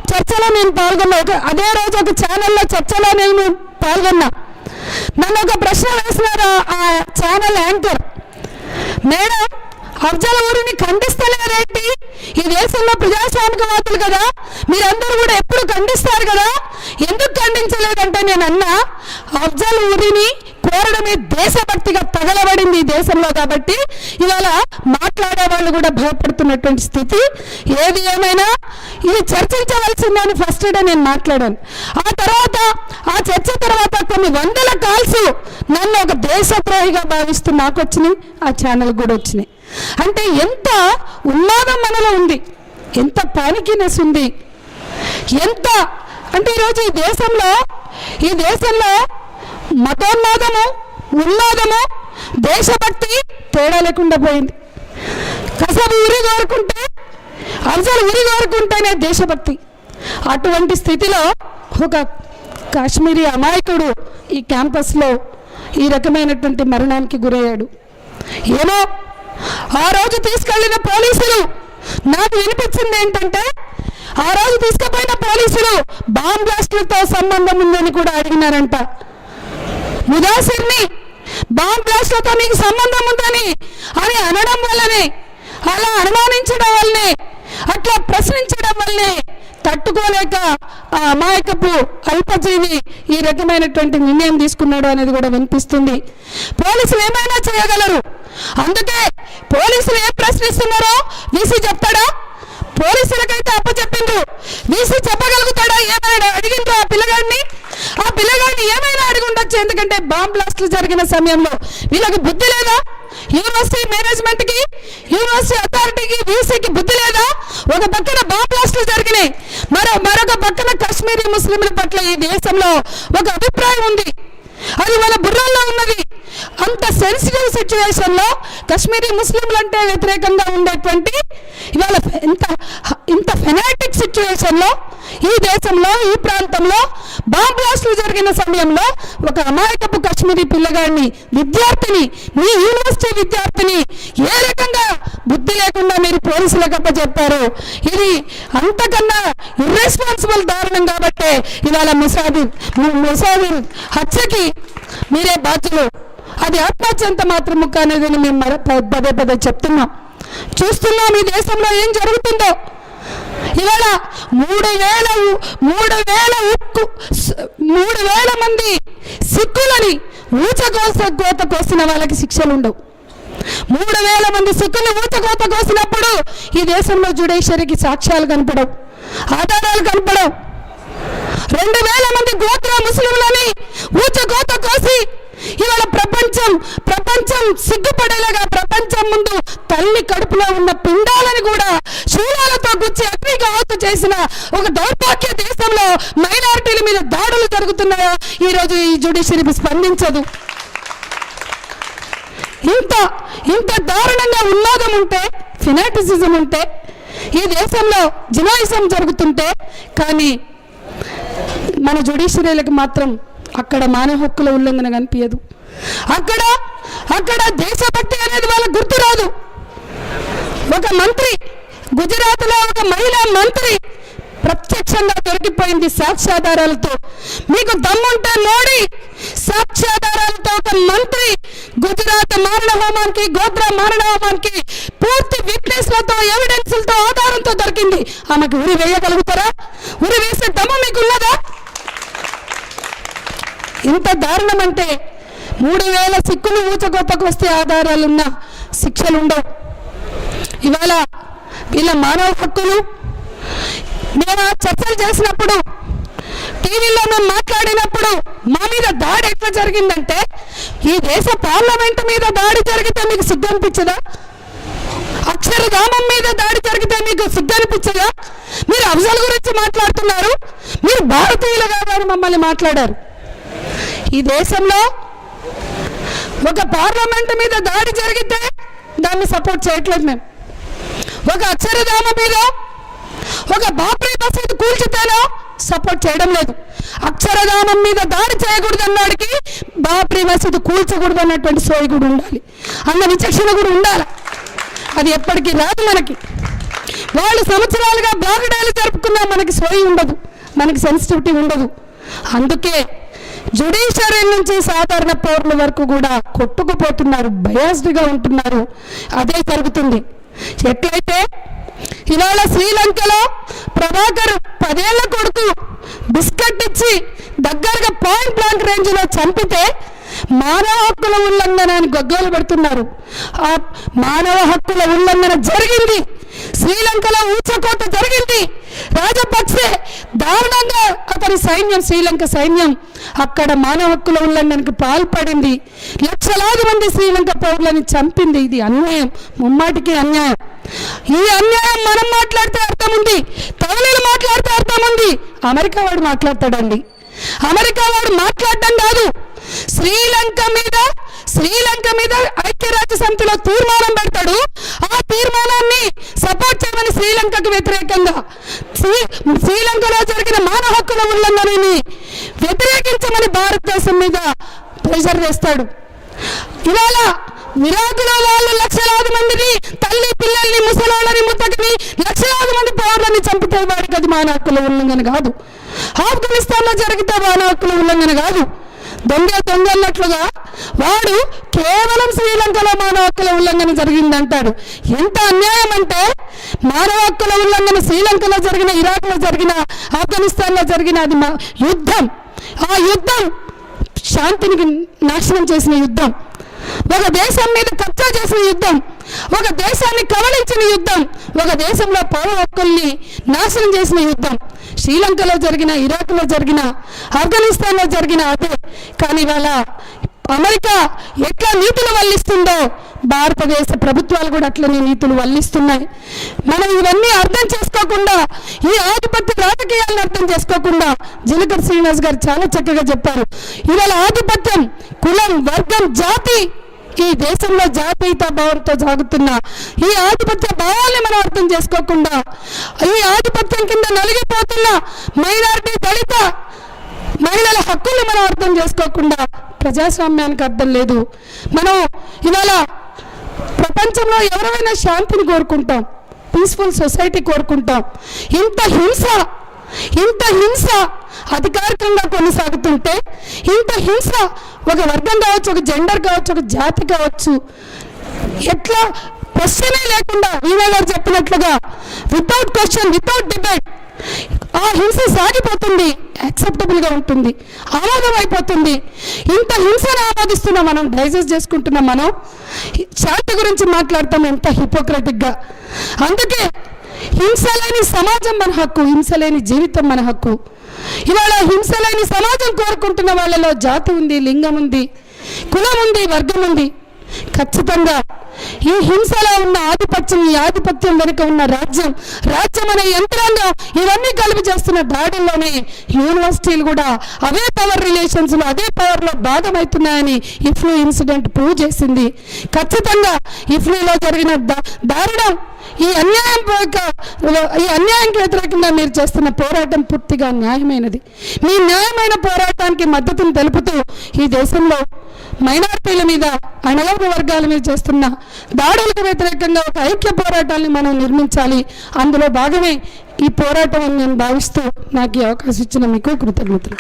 చర్చలో నేను పాల్గొన్నా. అదే రోజు ఒక ఛానల్లో చర్చలో నేను పాల్గొన్నా. నన్ను ఒక ప్రశ్న వేసినారు ఆ ఛానల్ యాంకర్, మేడం అఫ్జల్ ఉరిని ఖండిస్తలేరేంటి? ఈ దేశంలో ప్రజాస్వామికవాదులు కదా, మీరందరూ కూడా ఎప్పుడు ఖండిస్తారు కదా, ఎందుకు ఖండించలేదంటే నేను అన్నా, అఫ్జల్ ఉరిని కోరడమే దేశభక్తిగా తగలబడింది ఈ దేశంలో. కాబట్టి ఇవాళ మాట్లాడే వాళ్ళు కూడా భయపడుతున్నటువంటి స్థితి. ఏది ఏమైనా ఇది చర్చించవలసిందని ఫస్ట్ డే నేను మాట్లాడాను. ఆ తర్వాత ఆ చర్చ తర్వాత కొన్ని వందల కాల్స్ నన్ను ఒక దేశద్రోహిగా భావిస్తూ నాకు వచ్చినాయి, ఆ ఛానల్ కూడా వచ్చినాయి. అంటే ఎంత ఉన్మాదం మనలో ఉంది, ఎంత పానికినెస్ ఉంది, ఎంత అంటే ఈరోజు ఈ దేశంలో మతోన్మాదము, ఉన్మాదము, దేశభక్తి తేడా లేకుండా పోయింది. కసబు ఊరి కోరుకుంటే అసలు ఉరి కోరుకుంటేనే దేశభక్తి. అటువంటి స్థితిలో ఒక కాశ్మీరీ అమాయకుడు ఈ క్యాంపస్లో ఈ రకమైనటువంటి మరణానికి గురయ్యాడు. ఏమో ఆ రోజు తీసుకెళ్లిన పోలీసులు నాకు వినిపించింది ఏంటంటే, ఆ రోజు తీసుకుపోయిన పోలీసులు బాంబ్ బ్లాస్టులతో సంబంధం ఉందని కూడా అడిగినారంట. ముదాసిర్ని బాంబ్ బ్లాస్టులతో నీకు సంబంధం ఉందని అని అనడం వల్లనే, అలా అనుమానించడం వల్లనే, అట్లా ప్రశ్నించడం వల్లనే తట్టుకోలేక ఆ అమాయకపు అల్పజీవి ఈ రకమైనటువంటి నిర్ణయం తీసుకున్నాడు అనేది కూడా వినిపిస్తుంది. పోలీసులు ఏమైనా చేయగలరు. అందుకే పోలీసులు ఏం ప్రశ్నిస్తున్నారో వీసీ చెప్తాడా? పోలీసులకైతే అప్పచెప్పిండ్రు, వీసీ చెప్పగలుగుతాడా? ఏమైనా అడిగిండ్రు ఆ పిల్లగాడిని ఏమైనా అడిగి ఉండొచ్చు. ఎందుకంటే బాంబ్ బ్లాస్టులు జరిగిన సమయంలో వీళ్ళకి బుద్ధి లేదా? యూనివర్సిటీ మేనేజ్మెంట్కి, యూనివర్సిటీ అథారిటీకి, వీసీకి బుద్ధి లేదా? ఒక పక్కన బాంబ్ బ్లాస్టులు జరిగినాయి, మరొక పక్కన కాశ్మీరీ ముస్లింల పట్ల ఈ దేశంలో ఒక అభిప్రాయం ఉంది, అది వాళ్ళ బుర్రల్లో ఉన్నది. అంత సెన్సిటివ్ సిచ్యువేషన్లో కాశ్మీరీ ముస్లింలు అంటే వ్యతిరేకంగా ఉండేటువంటి ఇవాళ ఇంత ఫెనాటిక్ సిచ్యువేషన్లో ఈ దేశంలో, ఈ ప్రాంతంలో బాంబ్ బ్లాస్టులు జరిగిన సమయంలో ఒక అమాయకపు కాశ్మీరీ పిల్లగాడిని, విద్యార్థిని, మీ యూనివర్సిటీ విద్యార్థిని ఏ రకంగా బుద్ధి లేకుండా మీరు పోలీసులకు అప్పచెప్పారు. ఇది అంతకన్నా ఇర్రెస్పాన్సిబుల్ దారుణం. కాబట్టి ఇవాళ ముసాదిర్ హత్యకి మీరే బాధ్యులు. అది ఆత్మహత్యంత మాత్రము కానేది మేము పదే చెప్తున్నాం. చూస్తున్నాం ఈ దేశంలో ఏం జరుగుతుందో. ఇవాళ 3,000 మంది సిక్కులని ఊచకోత కోసిన వాళ్ళకి శిక్షలు ఉండవు. 3,000 మంది సిక్కులు ఊచకోత కోసినప్పుడు ఈ దేశంలో జ్యుడిషియరీకి సాక్ష్యాలు కనపడవు, ఆధారాలు కనపడవు. 2,000 మంది గోత్ర ముస్లింలని ఊచకోత కోసి ఇవాళ ప్రపంచం సిగ్గుపడేలాగా ప్రపంచం ముందు తల్లి కడుపులో ఉన్న పిండాలని కూడా శూలాలతో గుచ్చి అగ్నికి ఆహుతి చేసిన ఒక దౌర్భాగ్య దేశంలో మైనారిటీల మీద దాడులు జరుగుతున్నాయో ఈరోజు ఈ జ్యుడిషియరీ స్పందించదు. ఇంత దారుణంగా ఉన్మాదం ఉంటే, ఫినాటిసిజం ఉంటే, ఈ దేశంలో జినాయిజం జరుగుతుంటే, కానీ మన జ్యుడిషియరీలకు మాత్రం అక్కడ మానవ హక్కుల ఉల్లంఘన కనిపించదు. అక్కడ దేశభక్తి అనేది వాళ్ళకు గుర్తురాదు. ఒక మంత్రి, గుజరాత్లో ఒక మహిళా మంత్రి ప్రత్యక్షంగా దొరికిపోయింది సాక్ష్యాధారాలతో. మీకు దమ్ముంటే మోడీ సాక్ష్యాధారాలతో ఒక మంత్రి గుజరాత్ మారణ హోమానికి, గోత్ర మారణ హోమానికి పూర్తి విట్నెస్లతో, ఎవిడెన్స్లతో, ఆధారంతో దొరికింది. ఆమెకు ఉరి వేయగలుగుతారా? ఉరి వేసే దమ్ము మీకు ఉన్నదా? ఇంత దారుణం అంటే 3,000 సిక్కులు ఊచగొప్పకు వస్తే ఆధారాలున్న శిక్షలు ఉండవు. ఇవాళ వీళ్ళ మానవ హక్కులు మేము చర్చలు చేసినప్పుడు, టీవీలో మేము మాట్లాడినప్పుడు మా మీద దాడి ఎట్లా జరిగిందంటే, ఈ దేశ పార్లమెంట్ మీద దాడి జరిగితే మీకు సిగ్గు అనిపించదా? అక్షరధామం మీద దాడి జరిగితే మీకు సిగ్గు అనిపించదా? మీరు అఫ్జల్ గురించి మాట్లాడుతున్నారు, మీరు భారతీయులుగా వారు మమ్మల్ని మాట్లాడారు. ఈ దేశంలో ఒక పార్లమెంట్ మీద దాడి జరిగితే దాన్ని సపోర్ట్ చేయట్లేదు మేము. ఒక అక్షరధామ మీద, ఒక బాబ్రీ మసీదు కూల్చితేనో సపోర్ట్ చేయడం లేదు. అక్షరధామం మీద దాడి చేయకూడదు అన్నాడికి బాబ్రీ మసీదు కూల్చకూడదు అన్నటువంటి సోయి కూడా ఉండాలి, అన్న విచక్షణ కూడా ఉండాలి. అది ఎప్పటికీ రాదు మనకి. వాళ్ళు సంవత్సరాలుగా బాగుడేలు జరుపుకున్నా మనకి సోయి ఉండదు, మనకి సెన్సిటివిటీ ఉండదు. అందుకే జ్యుడిషియరీ నుంచి సాధారణ పౌరుల వరకు కూడా కొట్టుకుపోతున్నారు, బయాస్డ్గా ఉంటున్నారు. అదే జరుగుతుంది. ఎట్లయితే ఇవాళ శ్రీలంకలో ప్రభాకర్ 10 ఏళ్ల కొడుకు బిస్కెట్ ఇచ్చి దగ్గరగా పాయింట్ బ్లాంక్ రేంజ్లో చంపితే మానవ హక్కుల ఉల్లంఘన అని గగ్గోలు పెడుతున్నారు. ఆ మానవ హక్కుల ఉల్లంఘన జరిగింది. శ్రీలంకలో ఊచకోత జరిగింది. రాజపక్సే దారుణంగా అతని సైన్యం, శ్రీలంక సైన్యం అక్కడ మానవ హక్కుల ఉల్లంఘనకు పాల్పడింది. లక్షలాది మంది శ్రీలంక పౌరులని చంపింది. ఇది అన్యాయం, ముమ్మాటికి అన్యాయం. ఈ అన్యాయం మనం మాట్లాడితే అర్థం ఉంది, తమిళులు మాట్లాడితే అర్థం ఉంది, అమెరికా వాడు మాట్లాడతాడండి. అమెరికా వాడు మాట్లాడడం కాదు, శ్రీలంక మీద శ్రీలంక మీద ఐక్యరాజ్య సమితిలో తీర్మానం పెడతాడు. ఆ తీర్మానాన్ని సపోర్ట్ చేయమని శ్రీలంకకు వ్యతిరేకంగా శ్రీలంకలో జరిగిన మానవ హక్కుల ఉల్లంఘనని వ్యతిరేకించమని భారతదేశం మీద ప్రెషర్ చేస్తాడు. ఇవాళ విరాకుల వాళ్ళు లక్షలాది మందిని, తల్లి పిల్లల్ని, ముసలాళ్ళని, ముత్తకిని, లక్షలాది మంది పౌరులని చంపితే వాడికి అది మానవ హక్కుల ఉల్లంఘన కాదు. ఆఫ్ఘనిస్తాన్లో జరిగితే మానవ హక్కుల ఉల్లంఘన కాదు. దొంగన్నట్లుగా వాడు కేవలం శ్రీలంకలో మానవ హక్కుల ఉల్లంఘన జరిగిందంటాడు. ఎంత అన్యాయం అంటే, మానవ హక్కుల ఉల్లంఘన శ్రీలంకలో జరిగిన, ఇరాక్లో జరిగిన, ఆఫ్ఘనిస్తాన్లో జరిగిన అది యుద్ధం. ఆ యుద్ధం శాంతిని నాశనం చేసిన యుద్ధం, ఒక దేశం మీద కబ్జా చేసిన యుద్ధం, ఒక దేశాన్ని కబళించిన యుద్ధం, ఒక దేశంలో పౌర హక్కుల్ని నాశనం చేసిన యుద్ధం. శ్రీలంకలో జరిగిన, ఇరాక్లో జరిగిన, ఆఫ్ఘనిస్తాన్లో జరిగిన అదే. కానీ ఇవాళ అమెరికా ఎట్లా నీతులు వల్లిస్తుందో భారతదేశ ప్రభుత్వాలు కూడా అట్లనే నీతులు వల్లిస్తున్నాయి. మనం ఇవన్నీ అర్థం చేసుకోకుండా, ఈ ఆధిపత్య రాజకీయాలను అర్థం చేసుకోకుండా, జిలుకర శ్రీనివాస్ గారు చాలా చక్కగా చెప్పారు. ఇవాళ ఆధిపత్యం కులం, వర్గం, జాతి, ఈ దేశంలో జాతీయత భావంతో సాగుతున్న ఈ ఆధిపత్య భావాల్ని మనం అర్థం చేసుకోకుండా, ఈ ఆధిపత్యం కింద నలిగిపోతున్న మైనారిటీ, దళిత మహిళల హక్కుల్ని మనం అర్థం చేసుకోకుండా ప్రజాస్వామ్యానికి అర్థం లేదు. మనం ఇవాళ ప్రపంచంలో ఎవరైనా శాంతిని కోరుకుంటాం, పీస్ఫుల్ సొసైటీ కోరుకుంటాం. ఇంత హింస అధికారికంగా కొనసాగుతుంటే, ఇంత హింస ఒక వర్గం కావచ్చు, ఒక జెండర్ కావచ్చు, ఒక జాతి కావచ్చు, ఎట్లా క్వశ్చనే లేకుండా వీణా గారు చెప్పినట్లుగా వితౌట్ క్వశ్చన్, వితౌట్ డిబేట్ ఆ హింస సాగిపోతుంది, యాక్సెప్టబుల్గా ఉంటుంది, ఆమోదం అయిపోతుంది. ఇంత హింసను ఆమోదిస్తున్నాం మనం, డైజెస్ట్ చేసుకుంటున్నాం. మనం శాంతి గురించి మాట్లాడతాం ఎంత హిపోక్రటిక్గా. అందుకే హింస లేని సమాజం మన హక్కు, హింస లేని జీవితం మన హక్కు. ఇవాళ హింస లేని సమాజం కోరుకుంటున్న వాళ్ళలో జాతి ఉంది, లింగం ఉంది, కులం ఉంది, వర్గం ఉంది. ఖచ్చితంగా ఈ హింసలో ఉన్న ఆధిపత్యం, ఈ ఆధిపత్యం వెనుక ఉన్న రాజ్యం అనే యంత్రాంగం ఇవన్నీ కలిపి చేస్తున్న దాడుల్లోనే యూనివర్సిటీలు కూడా అవే పవర్ రిలేషన్స్లో, అదే పవర్లో భాగమవుతున్నాయని ఇఫ్లూ ఇన్సిడెంట్ ప్రూవ్ చేసింది. ఖచ్చితంగా ఇఫ్లూలో జరిగిన దారుణం, ఈ అన్యాయానికి వ్యతిరేకంగా మీరు చేస్తున్న పోరాటం పూర్తిగా న్యాయమైనది. మీ న్యాయమైన పోరాటానికి మద్దతును తెలుపుతూ ఈ దేశంలో మైనారిటీల మీద, అణగారిన వర్గాల మీద చేస్తున్న దాడులకు వ్యతిరేకంగా ఒక ఐక్య పోరాటాన్ని మనం నిర్మించాలి. అందులో భాగమే ఈ పోరాటం అని నేను భావిస్తూ నాకు ఈ అవకాశం ఇచ్చిన మీకు కృతజ్ఞతలు.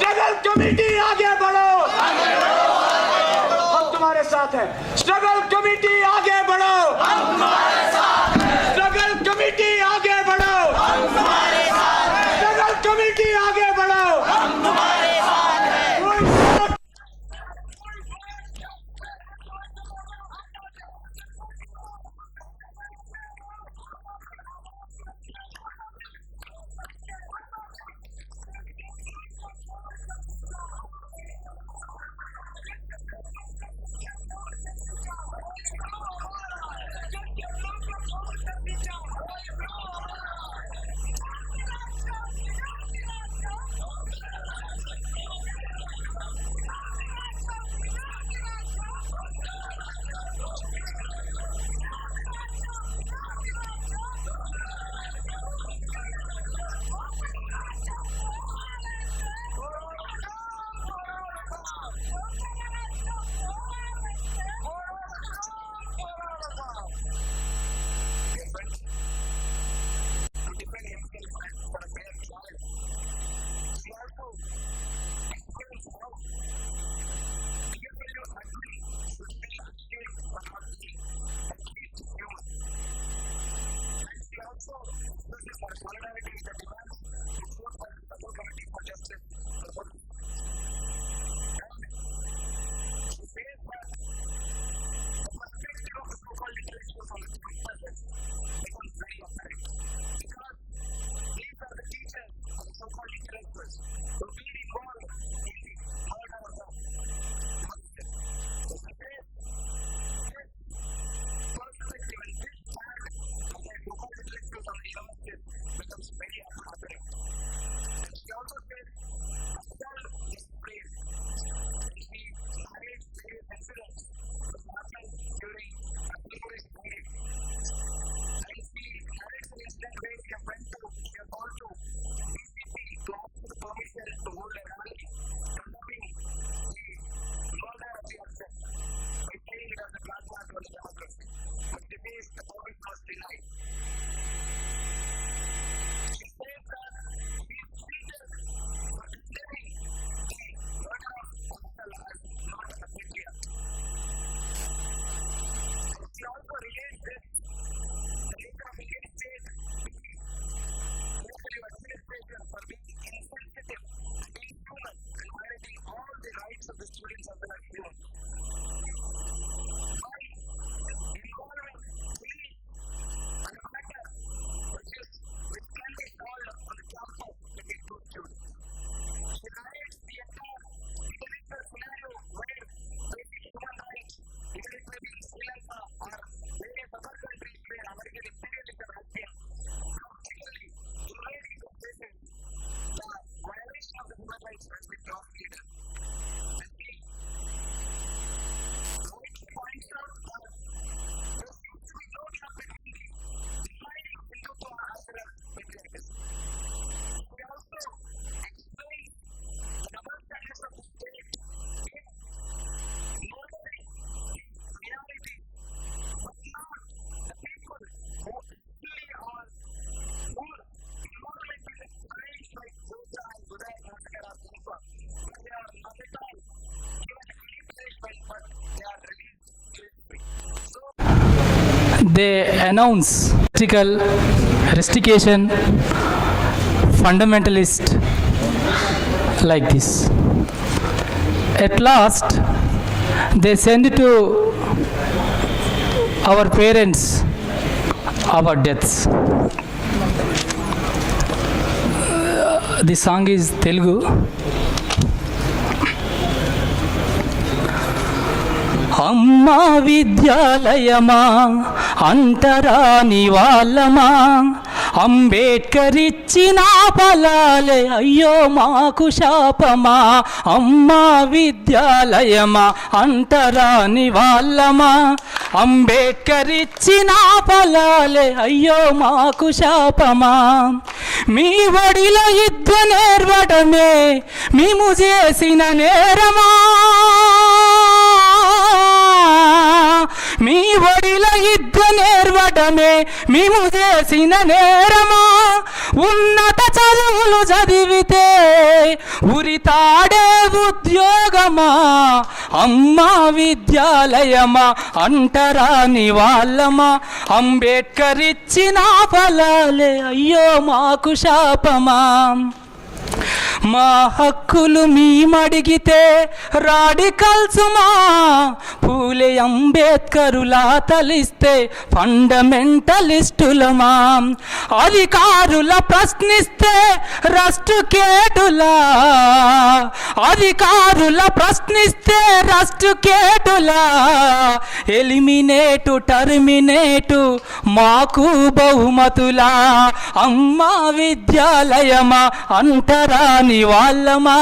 स्ट्रगल कमेटी आगे बढ़ो, हम तुम्हारे साथ हैं। स्ट्रगल कमेटी आगे बढ़ो, हम तुम्हारे साथ हैं। स्ट्रगल कमेटी आगे बढ़ो, हम तुम्हारे साथ हैं। denied. He says that he is treated for condemning the murder of Haragopal as not a patriot. He also relates this the nature of Indian state to the EFLU administration for being insensitive, inhuman, and violating all the rights of the students of the union. By involving police on a matter which can be solved on the campus between two students. She narrates the entire intellectual scenario where basic human rights, even if maybe in Sri Lanka or various other countries where American imperialism has been completely invading the places, the violation of the human rights has been grossly done. And she points out that there seems to be no gap between the declining Hindutva as well as patriotism. She also explains the double standards of the state in modeling the reality, but not the people who actually are involved in the crimes like Porata and Kula and Jilukara Srinivas, where they are not at all given a clean punishment, but they are released guilt-free. So they announce political restriction, fundamentalist like this. At last, they send to our parents our deaths. The song is Telugu. అమ్మా విద్యాలయమా అంటరాని వాళ్ళమా అంబేద్కర్ ఇచ్చిన ఫలాలే అయ్యో మాకు శాపమా. అమ్మా విద్యాలయమా అంటరాని వాళ్ళమా అంబేద్కర్ ఇచ్చిన ఫలాలే అయ్యో మాకు శాపమా. మీ ఒడిలో యుద్ధ నేర్వడమే మేము చేసిన నేరమా. మీ ఒడిలో యుద్ధ నేర్వడమే మేము చేసిన నేరమా. ఉన్నత చదువులు చదివితే ఉరితాడే ఉద్యోగమా. అమ్మా విద్యాలయమా అంటరాని వాళ్ళమా అంబేద్కర్ ఇచ్చిన ఫలాలే అయ్యో మాకు శాపమా. మా హక్కులు మేమడిగితే రాడికల్సుమా. పూలే అంబేద్కరులా తలిస్తే ఫండమెంటలిస్టులమా. అధికారుల ప్రశ్నిస్తే రస్టుకేటులా. అధికారుల ప్రశ్నిస్తే రస్టుకేటులా. ఎలిమినేటు టర్మినేటు మాకు బహుమతులా. అమ్మా విద్యాలయమా అంటరాని వాళ్ళమా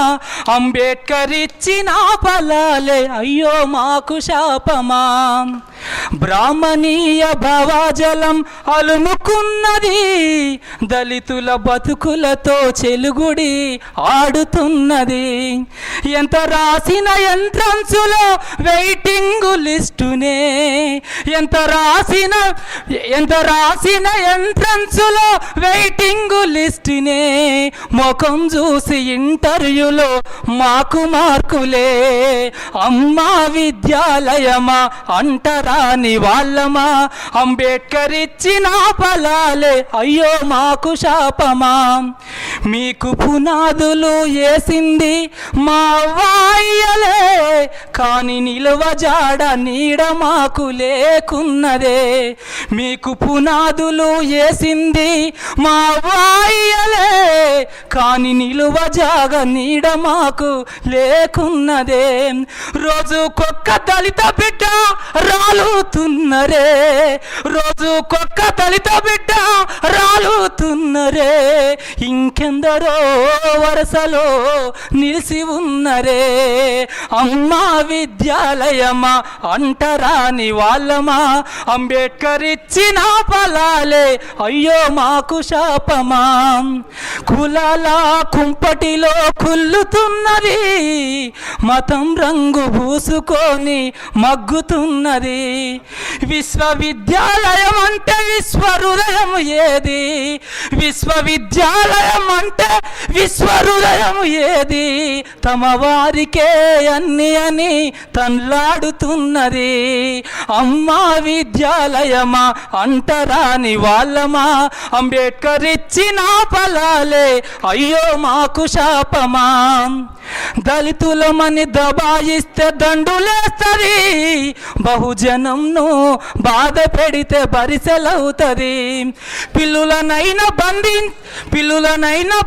అంబేద్కర్ ఇచ్చిన ఫలాలే అయ్యో మాకు శాపమా. బ్రాహ్మణీయ భావజలం అలుముకున్నది. దళితుల బతుకులతో చెలుగుడి ఆడుతున్నది. ఎంత రాసిన ఎంట్రన్సులో వెయిటింగ్ లిస్టునే. ఎంత రాసిన ఎంట్రన్సులో వెయిటింగ్ లిస్టునే. ముఖం చూసి ఇంటర్వ్యూలో మాకు మార్కులే. అమ్మా విద్యాలయమా అంటరాని వాళ్ళమా అంబేద్కర్ ఇచ్చిన ఫలాలే అయ్యో మాకు శాపమా. మీకు పునాదులు వేసింది మా వాయ్యలే కానీ నిలువజాడ నీడ మాకు లేకున్నదే. మీకు పునాదులు వేసింది మా వాయ్యలే కానీ నిలువజాగ నీడ మాకు లేకున్నదే. రోజుకొక్క దళిత బిడ్డ రాలుతున్నరే. రోజుకొక్క దళిత బిడ్డ రాలుతున్నరే. ఇంకెందరో వరసలో నిలిసి ఉన్నరే. అమ్మ అమ్మా విద్యాలయమా అంటరాని వాళ్ళమా, అంబేద్కర్ ఇచ్చిన ఫలాలే అయ్యో మాకు శాపమా. కులాల కుంపటిలో కుల్లుతున్నది, మతం రంగు పూసుకొని మగ్గుతున్నది. విశ్వవిద్యాలయం అంటే విశ్వహృదయం ఏది, విశ్వవిద్యాలయం అంటే విశ్వహృదయం ఏది, తమ వారికే అన్ని అని తన్లాడుతున్నది. అమ్మా విద్యాలయమా అంటరాని వాళ్ళమా, అంబేద్కర్ ఇచ్చిన ఫలాలే అయ్యో మాకు శాపమా. దళితులమని దబాయిస్తే దండులేస్తుంది, బహుజనంను బాధ పెడితే బరిసెలవుతుంది. పిల్లులనైనా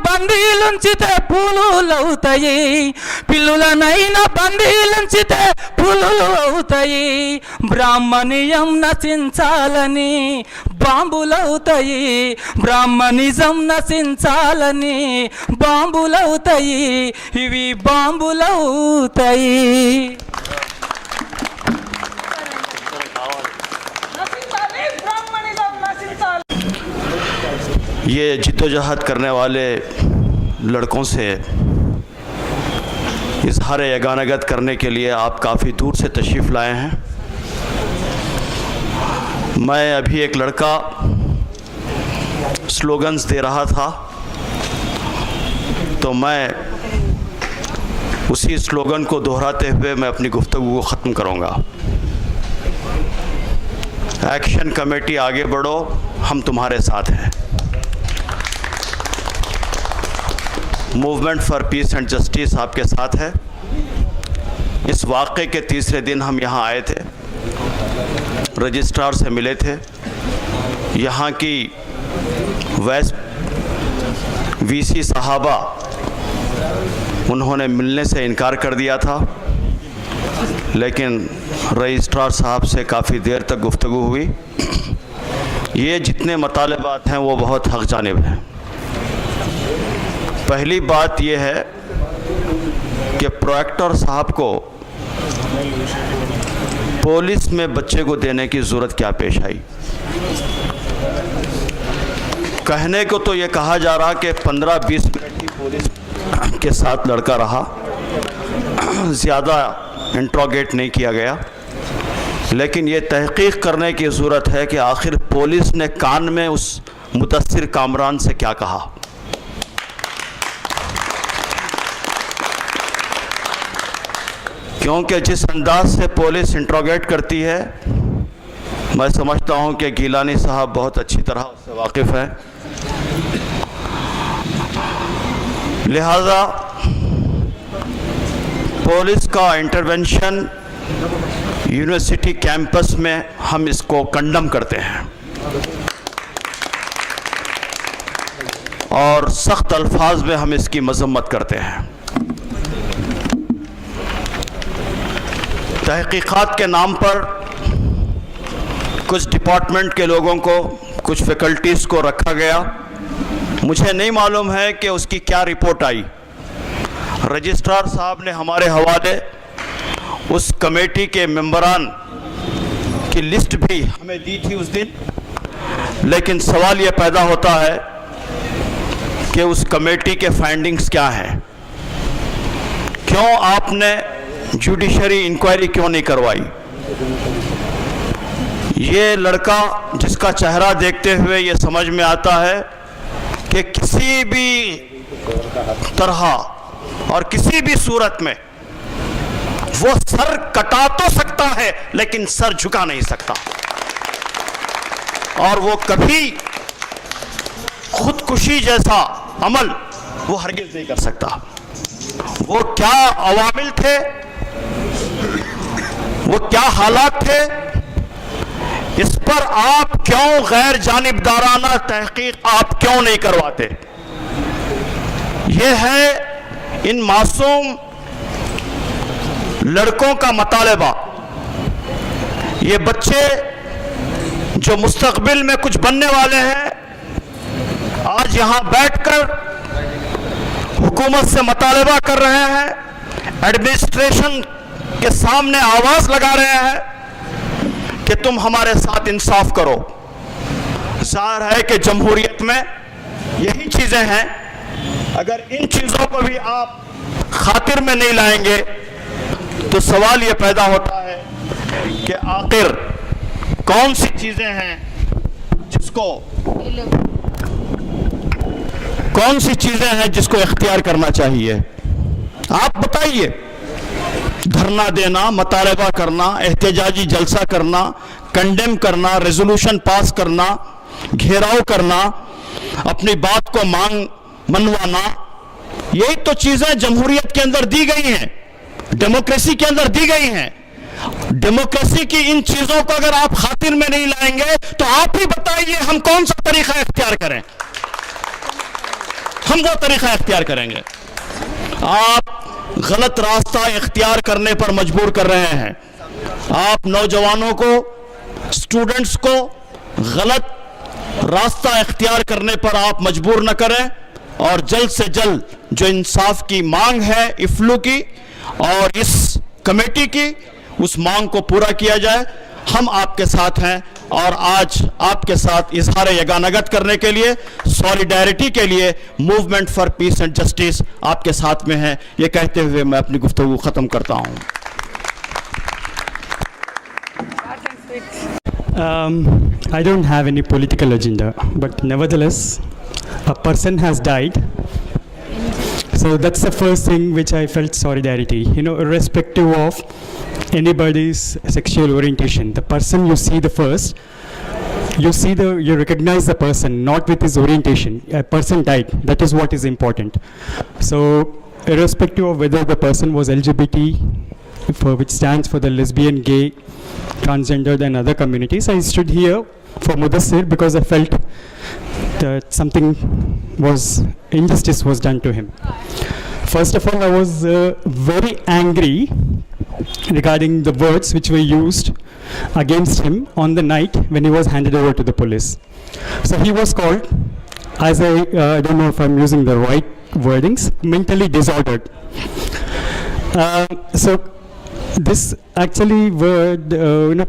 బందీలుంచితే పూలులవుతాయి, పిల్లులనైనా బందీలుంచితే పూలులు అవుతాయి. బ్రాహ్మణీయం నశించాలని బాంబులవుతాయి, బ్రాహ్మణిజం నశించాలని బాంబులవుతాయి, ఇవి బాంబులవుతాయి. ये जिद्दोजहद करने वाले लड़कों से इजहार यगानगत करने के लिए आप काफ़ी दूर से तशरीफ़ लाए हैं. मैं अभी एक लड़का स्लोगन्स दे रहा था, तो मैं उसी स्लोगन को दोहराते हुए मैं अपनी गुफ्तगू को ख़त्म करूँगा. एक्शन कमेटी आगे बढ़ो, हम तुम्हारे साथ हैं. Movement for piece and justice आपके साथ है. इस वाक़े के तीसरे दिन हम यहाँ आए थे, रजिस्ट्रार से मिले थे. यहाँ की वाइस वीसी साहबा उन्होंने मिलने से इनकार कर दिया था, लेकिन रजिस्ट्रार साहब से काफ़ी देर तक गुफ्तगू हुई. ये जितने मतालबात हैं वो बहुत हक़ जानिब हैं. पहली बात ये है कि प्रोएक्टर साहब को पुलिस में बच्चे को देने की ज़रूरत क्या पेश आई. कहने को तो ये कहा जा रहा कि 15-20 मिनट ही पुलिस के साथ लड़का रहा, ज़्यादा इंट्रोगेट नहीं किया गया. लेकिन ये तहकीक करने की ज़रूरत है कि आखिर पुलिस ने कान में उस मुतस्सिर कामरान से क्या कहा. क्योंकि जिस अंदाज से पुलिस इंट्रोगेट करती है, मैं समझता हूं कि गीलानी साहब बहुत अच्छी तरह उससे वाकिफ़ हैं. लिहाजा पुलिस का इंटरवेंशन यूनिवर्सिटी कैंपस में हम इसको कंडम करते हैं और सख्त अल्फाज में हम इसकी मजम्मत करते हैं. तहकीकात के नाम पर कुछ डिपार्टमेंट के लोगों को, कुछ फैकल्टीज़ को रखा गया. मुझे नहीं मालूम है कि उसकी क्या रिपोर्ट आई. रजिस्ट्रार साहब ने हमारे हवाले उस कमेटी के मेंबरान की लिस्ट भी हमें दी थी उस दिन, लेकिन सवाल ये पैदा होता है कि उस कमेटी के फाइंडिंग्स क्या हैं. क्यों आपने जुडिशरी इंक्वायरी क्यों नहीं करवाई. ये लड़का जिसका चेहरा देखते हुए ये समझ में आता है कि किसी भी तरह और किसी भी सूरत में वो सर कटा तो सकता है, लेकिन सर झुका नहीं सकता. और वो कभी खुदकुशी जैसा अमल वो हरगिज नहीं कर सकता. वो क्या अवामिल थे, वो क्या हालात थे, इस पर आप क्यों गैर जानिबदाराना तहकीक आप क्यों नहीं करवाते. ये है इन मासूम लड़कों का मतालबा. ये बच्चे जो मुस्तकबिल में कुछ बनने वाले हैं, आज यहां बैठकर हुकूमत से मतालबा कर रहे हैं, एडमिनिस्ट्रेशन के सामने आवाज लगा रहे हैं कि तुम हमारे साथ इंसाफ करो। जाहिर है कि जमहूरियत में यही चीजें हैं। अगर इन चीजों को भी आप खातिर में नहीं लाएंगे तो सवाल ये पैदा होता है कि आखिर कौन सी चीजें हैं जिसको इख्तियार करना चाहिए। आप बताइए, धरना देना, मुतालबा करना, एहतजाजी जलसा करना, कंडेम करना, रेजोल्यूशन पास करना, घेराव करना, अपनी बात को मनवाना, यही तो चीजें जमहूरियत के अंदर दी गई हैं, डेमोक्रेसी के अंदर दी गई हैं। डेमोक्रेसी की इन चीजों को अगर आप खातिर में नहीं लाएंगे तो आप ही बताइए हम कौन सा तरीका इख्तियार करें। हम वो तरीका इख्तियार करेंगे। आप गलत रास्ता इख्तियार करने पर मजबूर कर रहे हैं। आप नौजवानों को, स्टूडेंट्स को गलत रास्ता इख्तियार करने पर आप मजबूर न करें और जल्द से जल्द जो इंसाफ की मांग है इफ्लू की और इस कमेटी की, उस मांग को पूरा किया जाए। हम आपके साथ हैं और आज आपके साथ इजहार यगानगत करने के लिए, सॉलिडारिटी के लिए movement for piece and justice आपके साथ में है। ये कहते हुए मैं अपनी गुफ्तगू खत्म करता हूं। I don't have any political agenda, but nevertheless, a person has died. So that's the first thing which I felt solidarity, irrespective of anybody's sexual orientation. The person you see the first, you recognize the person, not with his orientation. A person died. That is what is important. So irrespective of whether the person was LGBT, which stands for the lesbian, gay, transgendered and other communities, I stood here for Mudassir because I felt that injustice was done to him. First of all, I was very angry regarding the words which were used against him on the night when he was handed over to the police. So he was called, as I don't know if I'm using the right wordings, mentally disordered. So this actually word,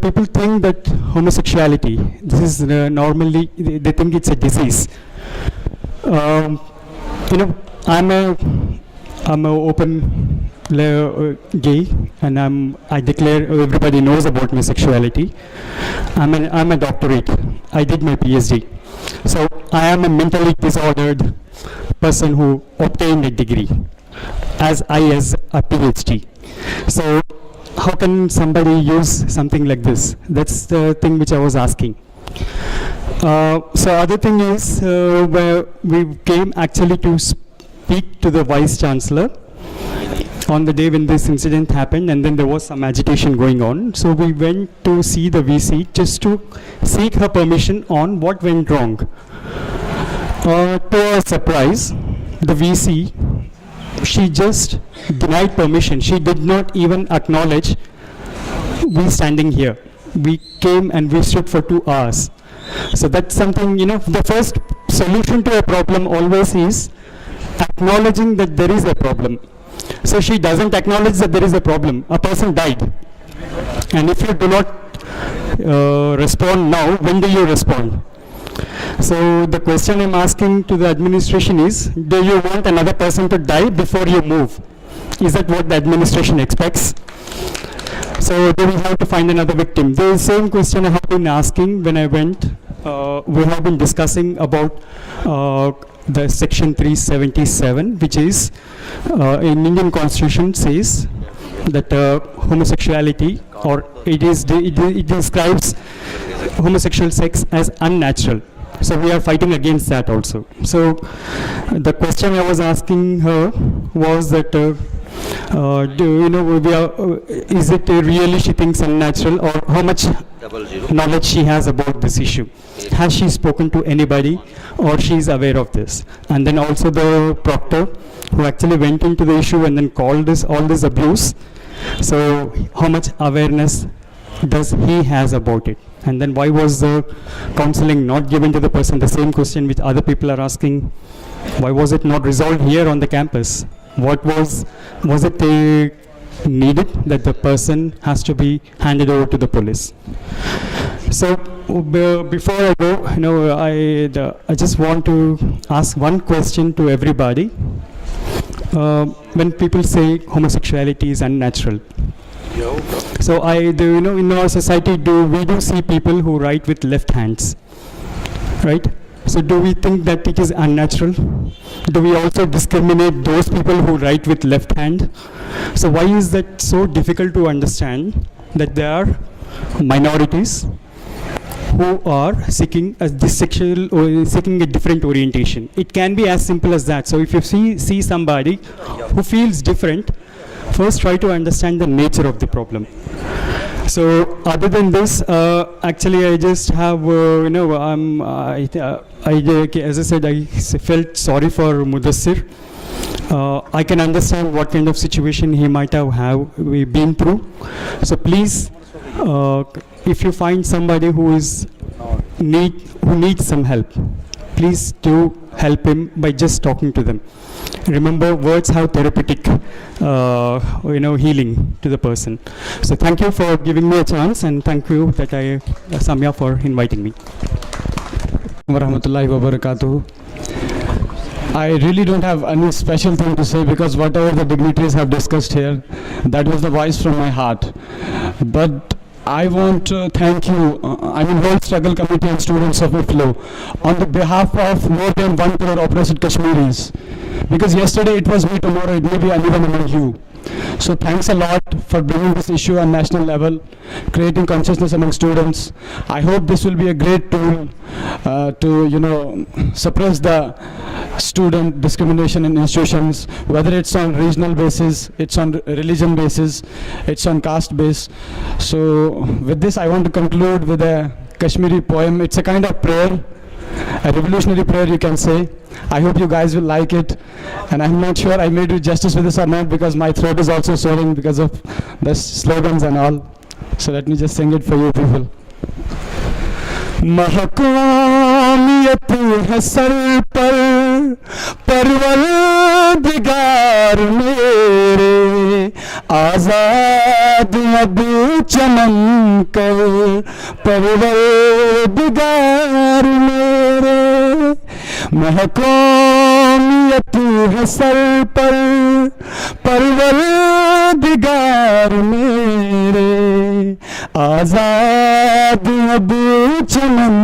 people think that homosexuality, this is normally, they think it's a disease. I'm a open gay, and I declare, everybody knows about my sexuality. I'm a doctorate. I did my PhD. So I am a mentally disordered person who obtained a degree as a PhD. So how can somebody use something like this? That's the thing which I was asking. So other thing is, where we came actually to speak to the Vice Chancellor on the day when this incident happened, and then there was some agitation going on. So we went to see the VC just to seek her permission on what went wrong. To our surprise, the VC, she just denied permission. She did not even acknowledge we standing here. We came and we stood for 2 hours. So that's something, the first solution to a problem always is acknowledging that there is a problem. So she doesn't acknowledge that there is a problem. A person died. And if you do not respond now, when do you respond? So the question I'm asking to the administration is, do you want another person to die before you move? Is that what the administration expects? So do we have to find another victim? The same question I have been asking when I went. We have been discussing about the section 377, which is in Indian Constitution says that homosexuality, or it describes homosexual sex as unnatural. So we are fighting against that also. So the question I was asking her was that, is it really she thinks unnatural, or how much knowledge she has about this issue? Has she spoken to anybody, or she is aware of this? And then also the proctor who actually went into the issue and then called all this abuse. So how much awareness does he has about it? And then why was the counseling not given to the person? The same question which other people are asking. Why was it not resolved here on the campus? What was it needed, that the person has to be handed over to the police. So before I go, I just want to ask one question to everybody. When people say homosexuality is unnatural, so in our society, we do see people who write with left hands, right? So do we think that it is unnatural? Do we also discriminate those people who write with left hand? So why is that so difficult to understand, that there are minorities who are seeking this sexual or seeking a different orientation? It can be as simple as that. So if you see somebody who feels different, first try to understand the nature of the problem. So other than this, actually I just have, as I said, I felt sorry for Mudassir. I can understand what kind of situation he might have been through. So please, if you find somebody who needs some help, please do help him by just talking to them. Remember, words have therapeutic, healing to the person. So thank you for giving me a chance, and thank you Samya, for inviting me. Warahmatullahi wabarakatuh. I really don't have any special thing to say, because whatever the dignitaries have discussed here, that was the voice from my heart. But I want to thank you, World Struggle Committee and students of EFLU, on the behalf of more than 1 crore oppressed Kashmiris. Because yesterday it was me, tomorrow it may be anyone among you. So thanks a lot for bringing this issue on national level, creating consciousness among students. I hope this will be a great tool to suppress the student discrimination in institutions, whether it's on regional basis, it's on religion basis, it's on caste base. So with this I want to conclude with a Kashmiri poem. It's a kind of prayer, a revolutionary prayer you can say. I hope you guys will like it, and I'm not sure I may do justice with this or not, because my throat is also swelling because of the slogans and all. So let me just sing it for you people. महक़ामियत है sir पर परवरदिगार मेरे, आज़ाद अब चमन कर परवरदिगार मेरे। महक़ामियत है sir पर परवरदिगार मेरे, आज़ाद अब चमन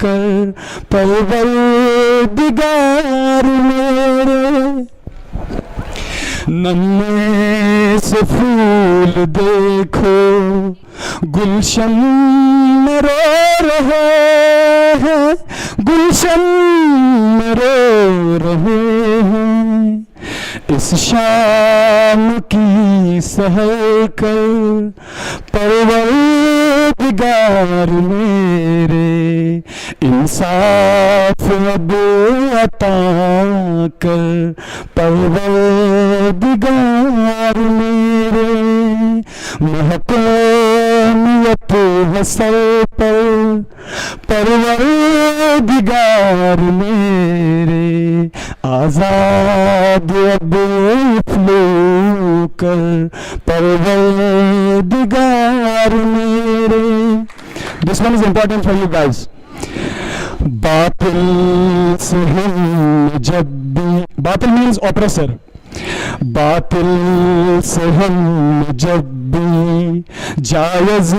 कर परवरदिगार मेरे। नन्हे से फूल देखो गुलशन में रो रहे हैं, गुलशन में रो रहे हैं। इस शाम की सहर कर परवरदिगार मेरे, इंसाफ अब अता कर परवरदिगार मेरे। महक़ामियत है सर पर परवरदिगार मेरे, आज़ाद अब EFLU कर परवरदिगार मेरे। This one is important for you guys. बातिल से हम जब भी, बातिल means oppressor, बातिल से हम जब भी जायज़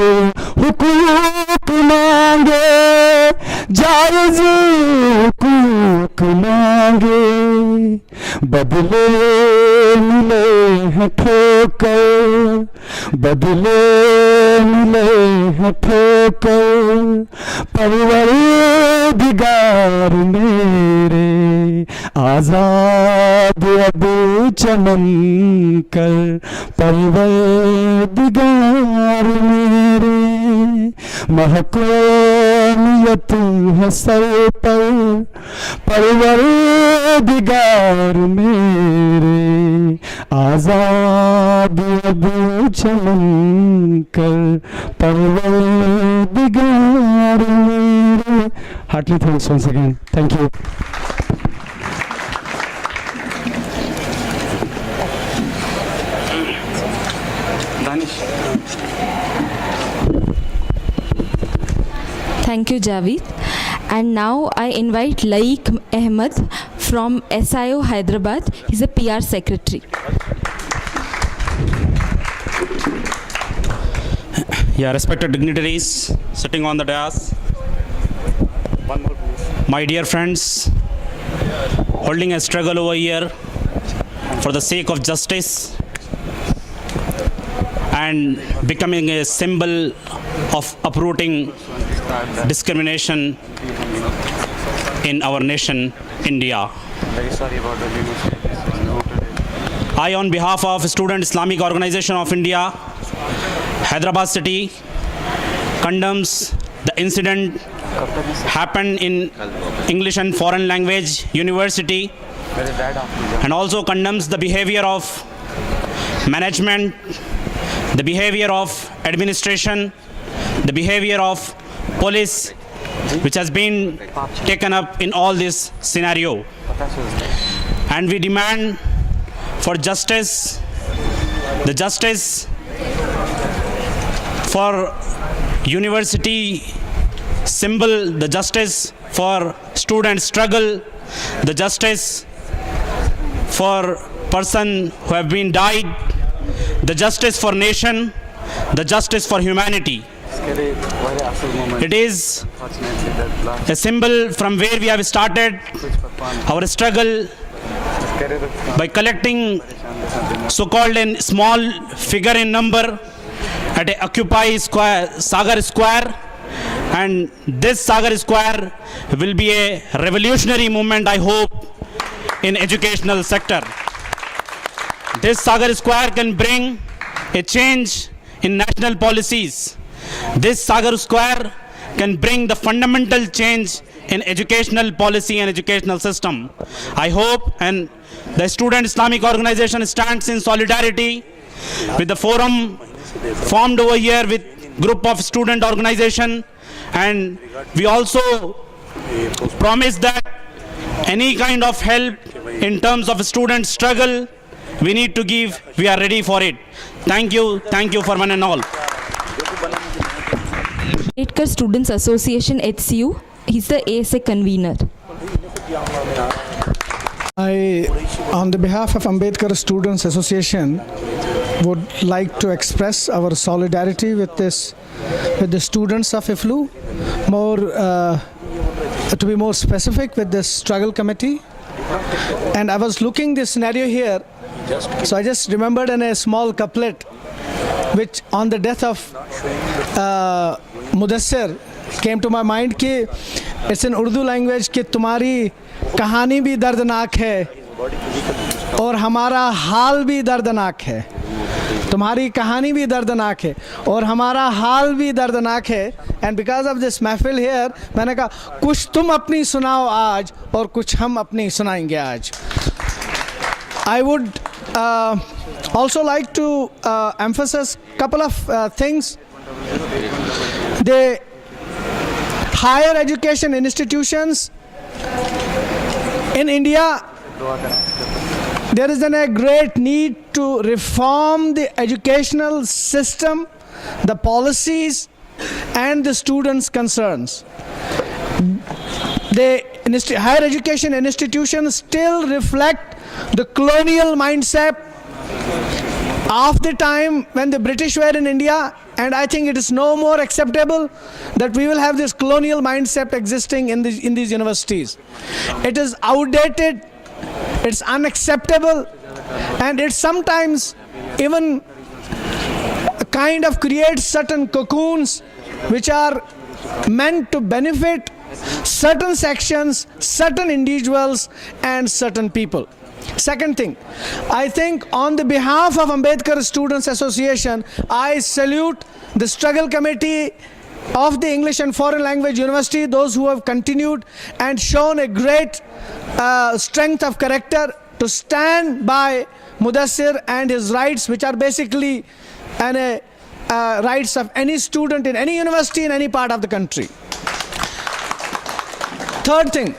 हुकूक मांगे, जायज़ हुकूक मांगे, बदले मिले हैं ठोकर, बदले मिले हैं ठोकर, परवरदिगार मेरे, आज़ाद अब चमन कर परवरदिगार मेरे। महक़ामियत है सर पर परवरदिगार मेरे, आज़ाद अब चमन कर परवरदिगार मेरे। Heartily thanks once again. Thank you. Thank you, Javed. And now I invite Laik Ahmed from SIO Hyderabad. He's a PR secretary. Yeah, respected dignitaries sitting on the dais. My dear friends, holding a struggle over here for the sake of justice and becoming a symbol of uprooting discrimination in our nation, India. I, on behalf of Student Islamic Organization of India, Hyderabad City, condemns the incident happened in English and Foreign Language University, and also condemns the behavior of management, the behavior of administration, the behavior of police, which has been taken up in all this scenario. And we demand for justice, the justice for university symbol, the justice for student struggle, the justice for person who have been died, the justice for nation, the justice for humanity. It is a symbol from where we have started our struggle by collecting so-called a small figure in number at a Occupy Square, Sagar Square, and this Sagar Square will be a revolutionary movement, I hope, in educational sector. This Sagar Square can bring a change in national policies. This Sagar Square can bring the fundamental change in educational policy and educational system. I hope, and the Student Islamic Organization stands in solidarity with the forum formed over here with group of student organization, and we also promise that any kind of help in terms of student struggle we need to give, we are ready for it. Thank you for one and all. Ambedkar Students Association HCU, he's the ASA convener. I, on the behalf of Ambedkar Students Association, would like to express our solidarity with the students of EFLU, to be more specific, with this struggle committee. And I was looking this scenario here, so I just remembered in a small couplet, which on the death of Mudassir came to my mind, कि it's in Urdu language कि तुम्हारी कहानी भी दर्दनाक है और हमारा हाल भी दर्दनाक है, तुम्हारी कहानी भी दर्दनाक है और हमारा हाल भी दर्दनाक है. And because of this महफिल here, मैंने कहा कुछ तुम अपनी सुनाओ आज और कुछ हम अपनी सुनाएंगे आज. I would also like to emphasize couple of things. The higher education institutions in India, there is a great need to reform the educational system, the policies, and the students' concerns. The higher education institutions still reflect the colonial mindset of the time when the British were in India, and I think it is no more acceptable that we will have this colonial mindset existing in these universities. It is outdated, it's unacceptable, and it sometimes even kind of creates certain cocoons which are meant to benefit certain sections, certain individuals, and certain people. Second thing, I think on the behalf of Ambedkar Students Association, I salute the struggle committee of the English and Foreign Language University, those who have continued and shown a great strength of character to stand by Mudassir and his rights, which are basically rights of any student in any university in any part of the country. Third thing,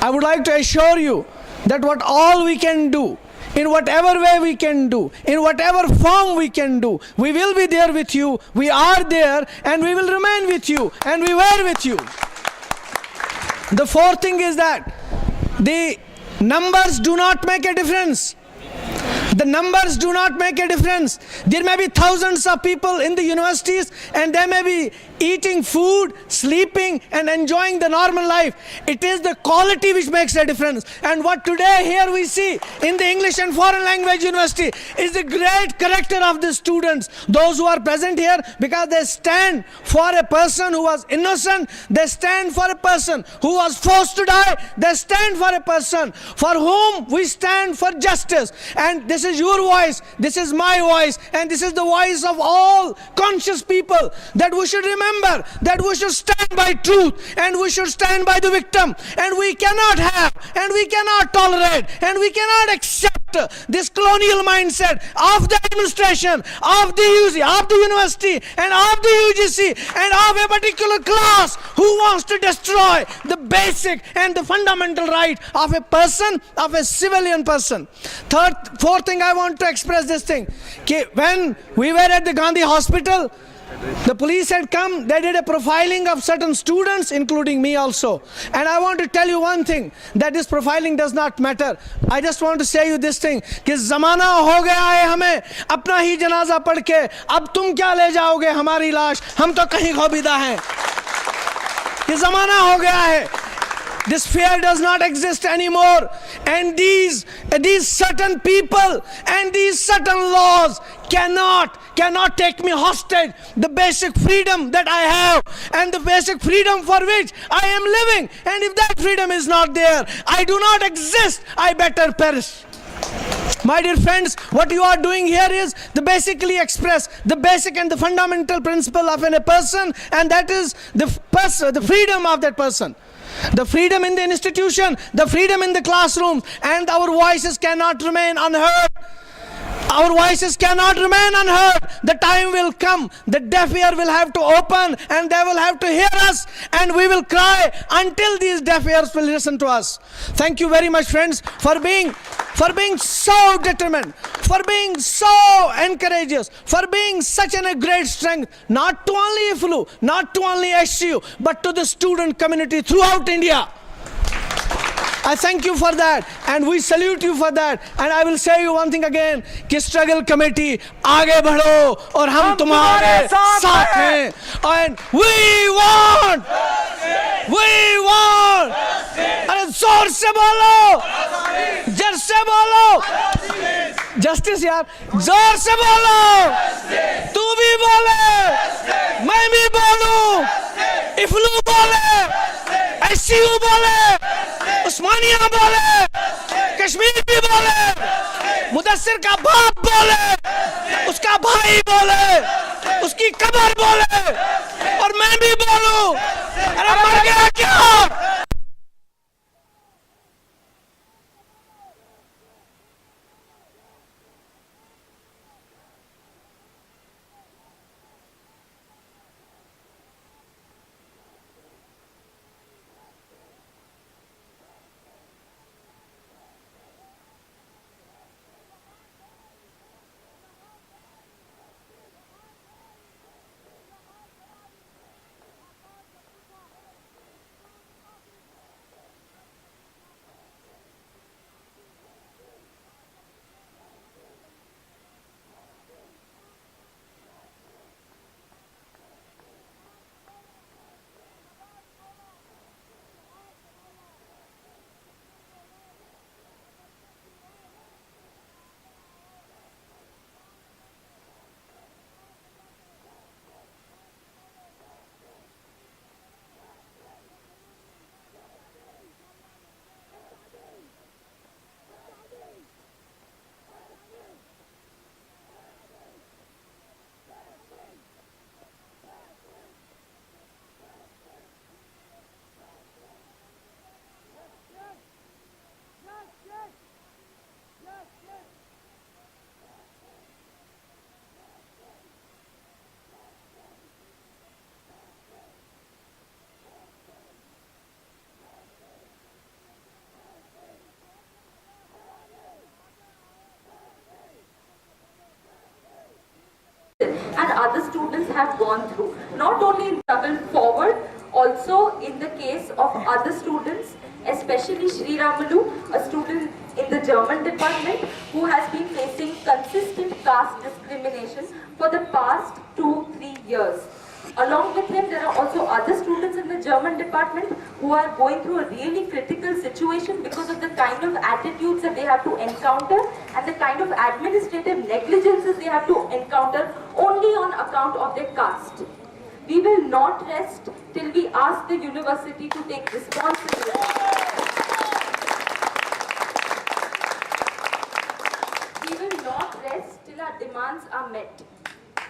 I would like to assure you that what all we can do in whatever way we can do, in whatever form we can do. We will be there with you. We are there and we will remain with you and we were with you. The fourth thing is that the numbers do not make a difference. The numbers do not make a difference. There may be thousands of people in the universities and they may be eating food, sleeping and enjoying the normal life. It is the quality which makes a difference. And what today here we see in the English and Foreign Language University is the great character of the students. Those who are present here because they stand for a person who was innocent. They stand for a person who was forced to die. They stand for a person for whom we stand for justice. And this is your voice, this is my voice, and this is the voice of all conscious people, that we should remember that we should stand by truth and we should stand by the victim, and we cannot have and we cannot tolerate and we cannot accept this colonial mindset of the administration, of the university and of the UGC and of a particular class who wants to destroy the basic and the fundamental right of a person, of a civilian person. Fourth thing I want to express this thing. When we were at the Gandhi hospital, the police had come, they did a profiling of certain students, including me also. And I want to tell you one thing, that this profiling does not matter. I just want to say you this thing, कि ज़माना हो गया है हमें अपना ही जनाजा पढ़ के, अब तुम क्या ले जाओगे हमारी लाश, हम तो कहीं खौबीदा हैं. ये ज़माना हो गया है. This fear does not exist anymore, and these certain people and these certain laws cannot take me hostage. The basic freedom that I have and the basic freedom for which I am living, and if that freedom is not there, I do not exist. I better perish. My dear friends, what you are doing here is to basically express the basic and the fundamental principle of a person, and that is the freedom of that person. The freedom in the institution, the freedom in the classroom, and our voices cannot remain unheard. Our voices cannot remain unheard. The time will come, the deaf ear will have to open and they will have to hear us, and we will cry until these deaf ears will listen to us. Thank you very much, friends, for being so determined, for being so encourageous, for being such a great strength, not to only EFLU, not to only SU, but to the student community throughout India. I thank you for that and we salute you for that, and I will say you one thing again, कि struggle committee आगे बढ़ो और हम तुम्हारे साथ हैं, and we want अरे जोर से बोलो, जर से बोलो, justice यार, जोर से बोलो, तू भी बोले, मैं भी बोलूं, EFLU बोले, SU बोले, उस्मानिया बोले, कश्मीर भी बोले, मुदस्सिर का बाप बोले, उसका भाई बोले, उसकी कब्र बोले, और मैं भी बोलूं, अरे मर गया क्या? and other students have gone through. Not only in struggle forward, also in the case of other students, especially Sri Ramalu, a student in the German department who has been facing consistent caste discrimination for the past 2-3 years. Along with him, there are also other students in the German department who are going through a really critical situation because of the kind of attitudes that they have to encounter and the kind of administrative negligences they have to encounter only on account of their caste. We will not rest till we ask the university to take responsibility. We will not rest till our demands are met.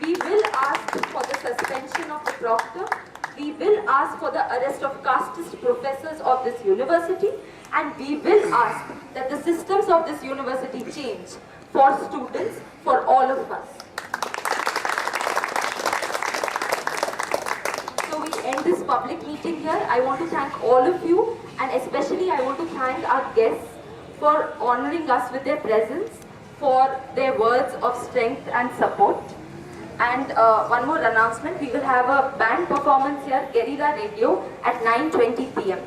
We will ask for the suspension of the proctor. We will ask for the arrest of casteist professors of this university, and we will ask that the systems of this university change for students, for all of us. So we end this public meeting here. I want to thank all of you, and especially I want to thank our guests for honoring us with their presence, for their words of strength and support. And one more announcement, we will have a band performance here, Guerrilla Radio, at 9:20 p.m.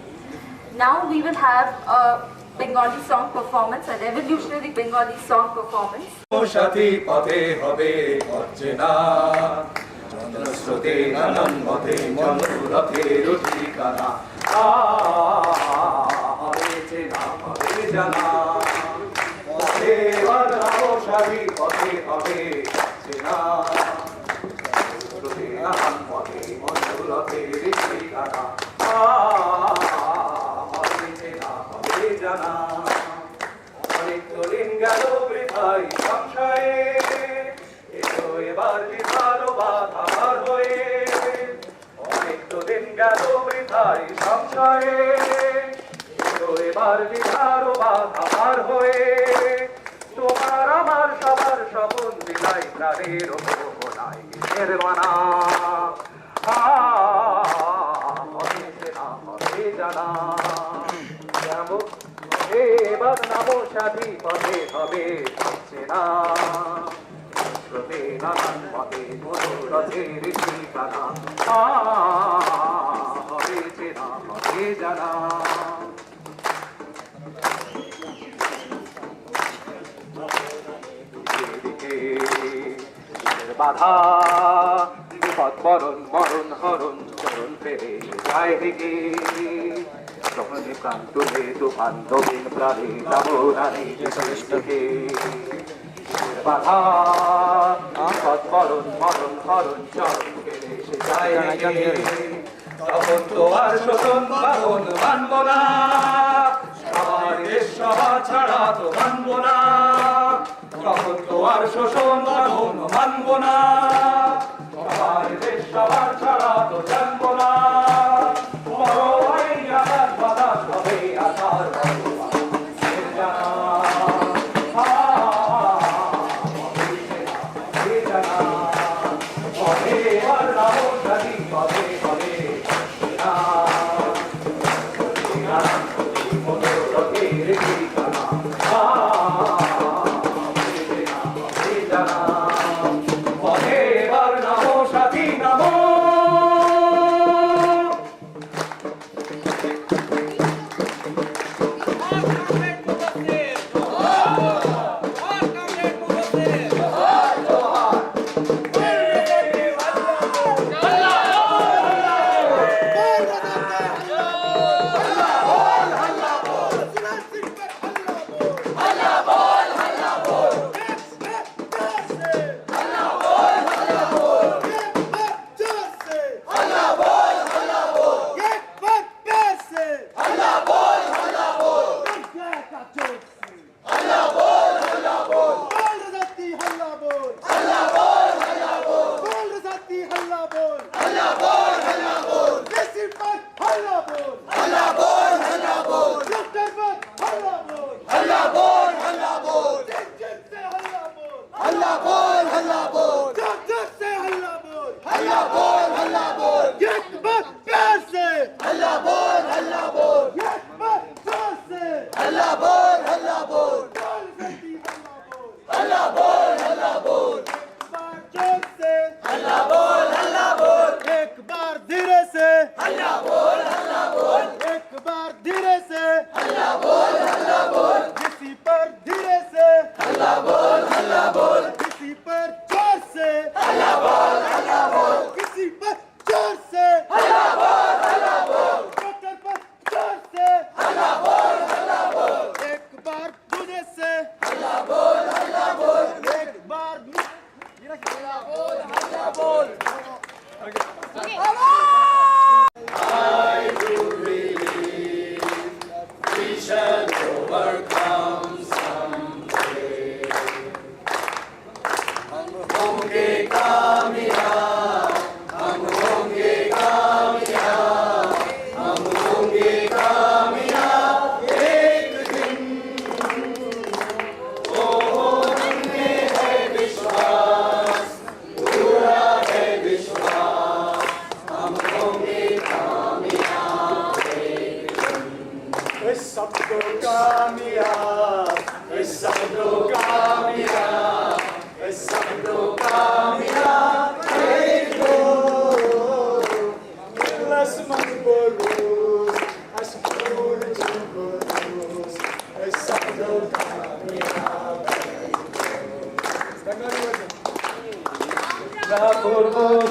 Now we will have a Bengali song performance, a revolutionary Bengali song performance. তোমার আমার সবার স্বপন দিলাই প্রাণের মোহনাই নির্মাণা হবে জানা যেমন এবার নামো সাথী পথে হবে চেনা শ্রুতি নানান পথে মনোরথের ঠিকানা হবে চেনা হবে জানা বাধা বিপদ বরণ মরণ হরণ চরণ ফেরে যায় দিকে তখনই প্রাণ তুলে তুফান নবীন প্রাণে নামে থেকে বাধা বিপদ বরণ মরণ হরণ চরণ ফেরে সে যায় দিকে তখন তো আর শোষণ বাহন মানব না সবার দেশ সভা ছাড়া তো মানব না তখন তো আর শোষণ বাহন মানব না সবার দেশ সবার ছাড়া তো জানব না বড় ভাই আকাশ বাতাস হবে আকার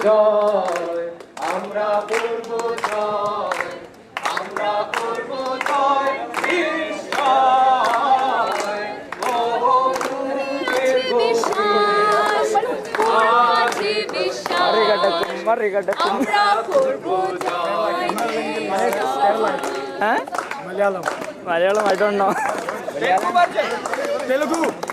জয়, আমরা করব জয়, আমরা করব জয়, নিশ্চয়। বহুদূরের বিশ্বাস, আছে বিশ্বাস, আমরা করব জয়, Malayalam, I don't know. Telugu.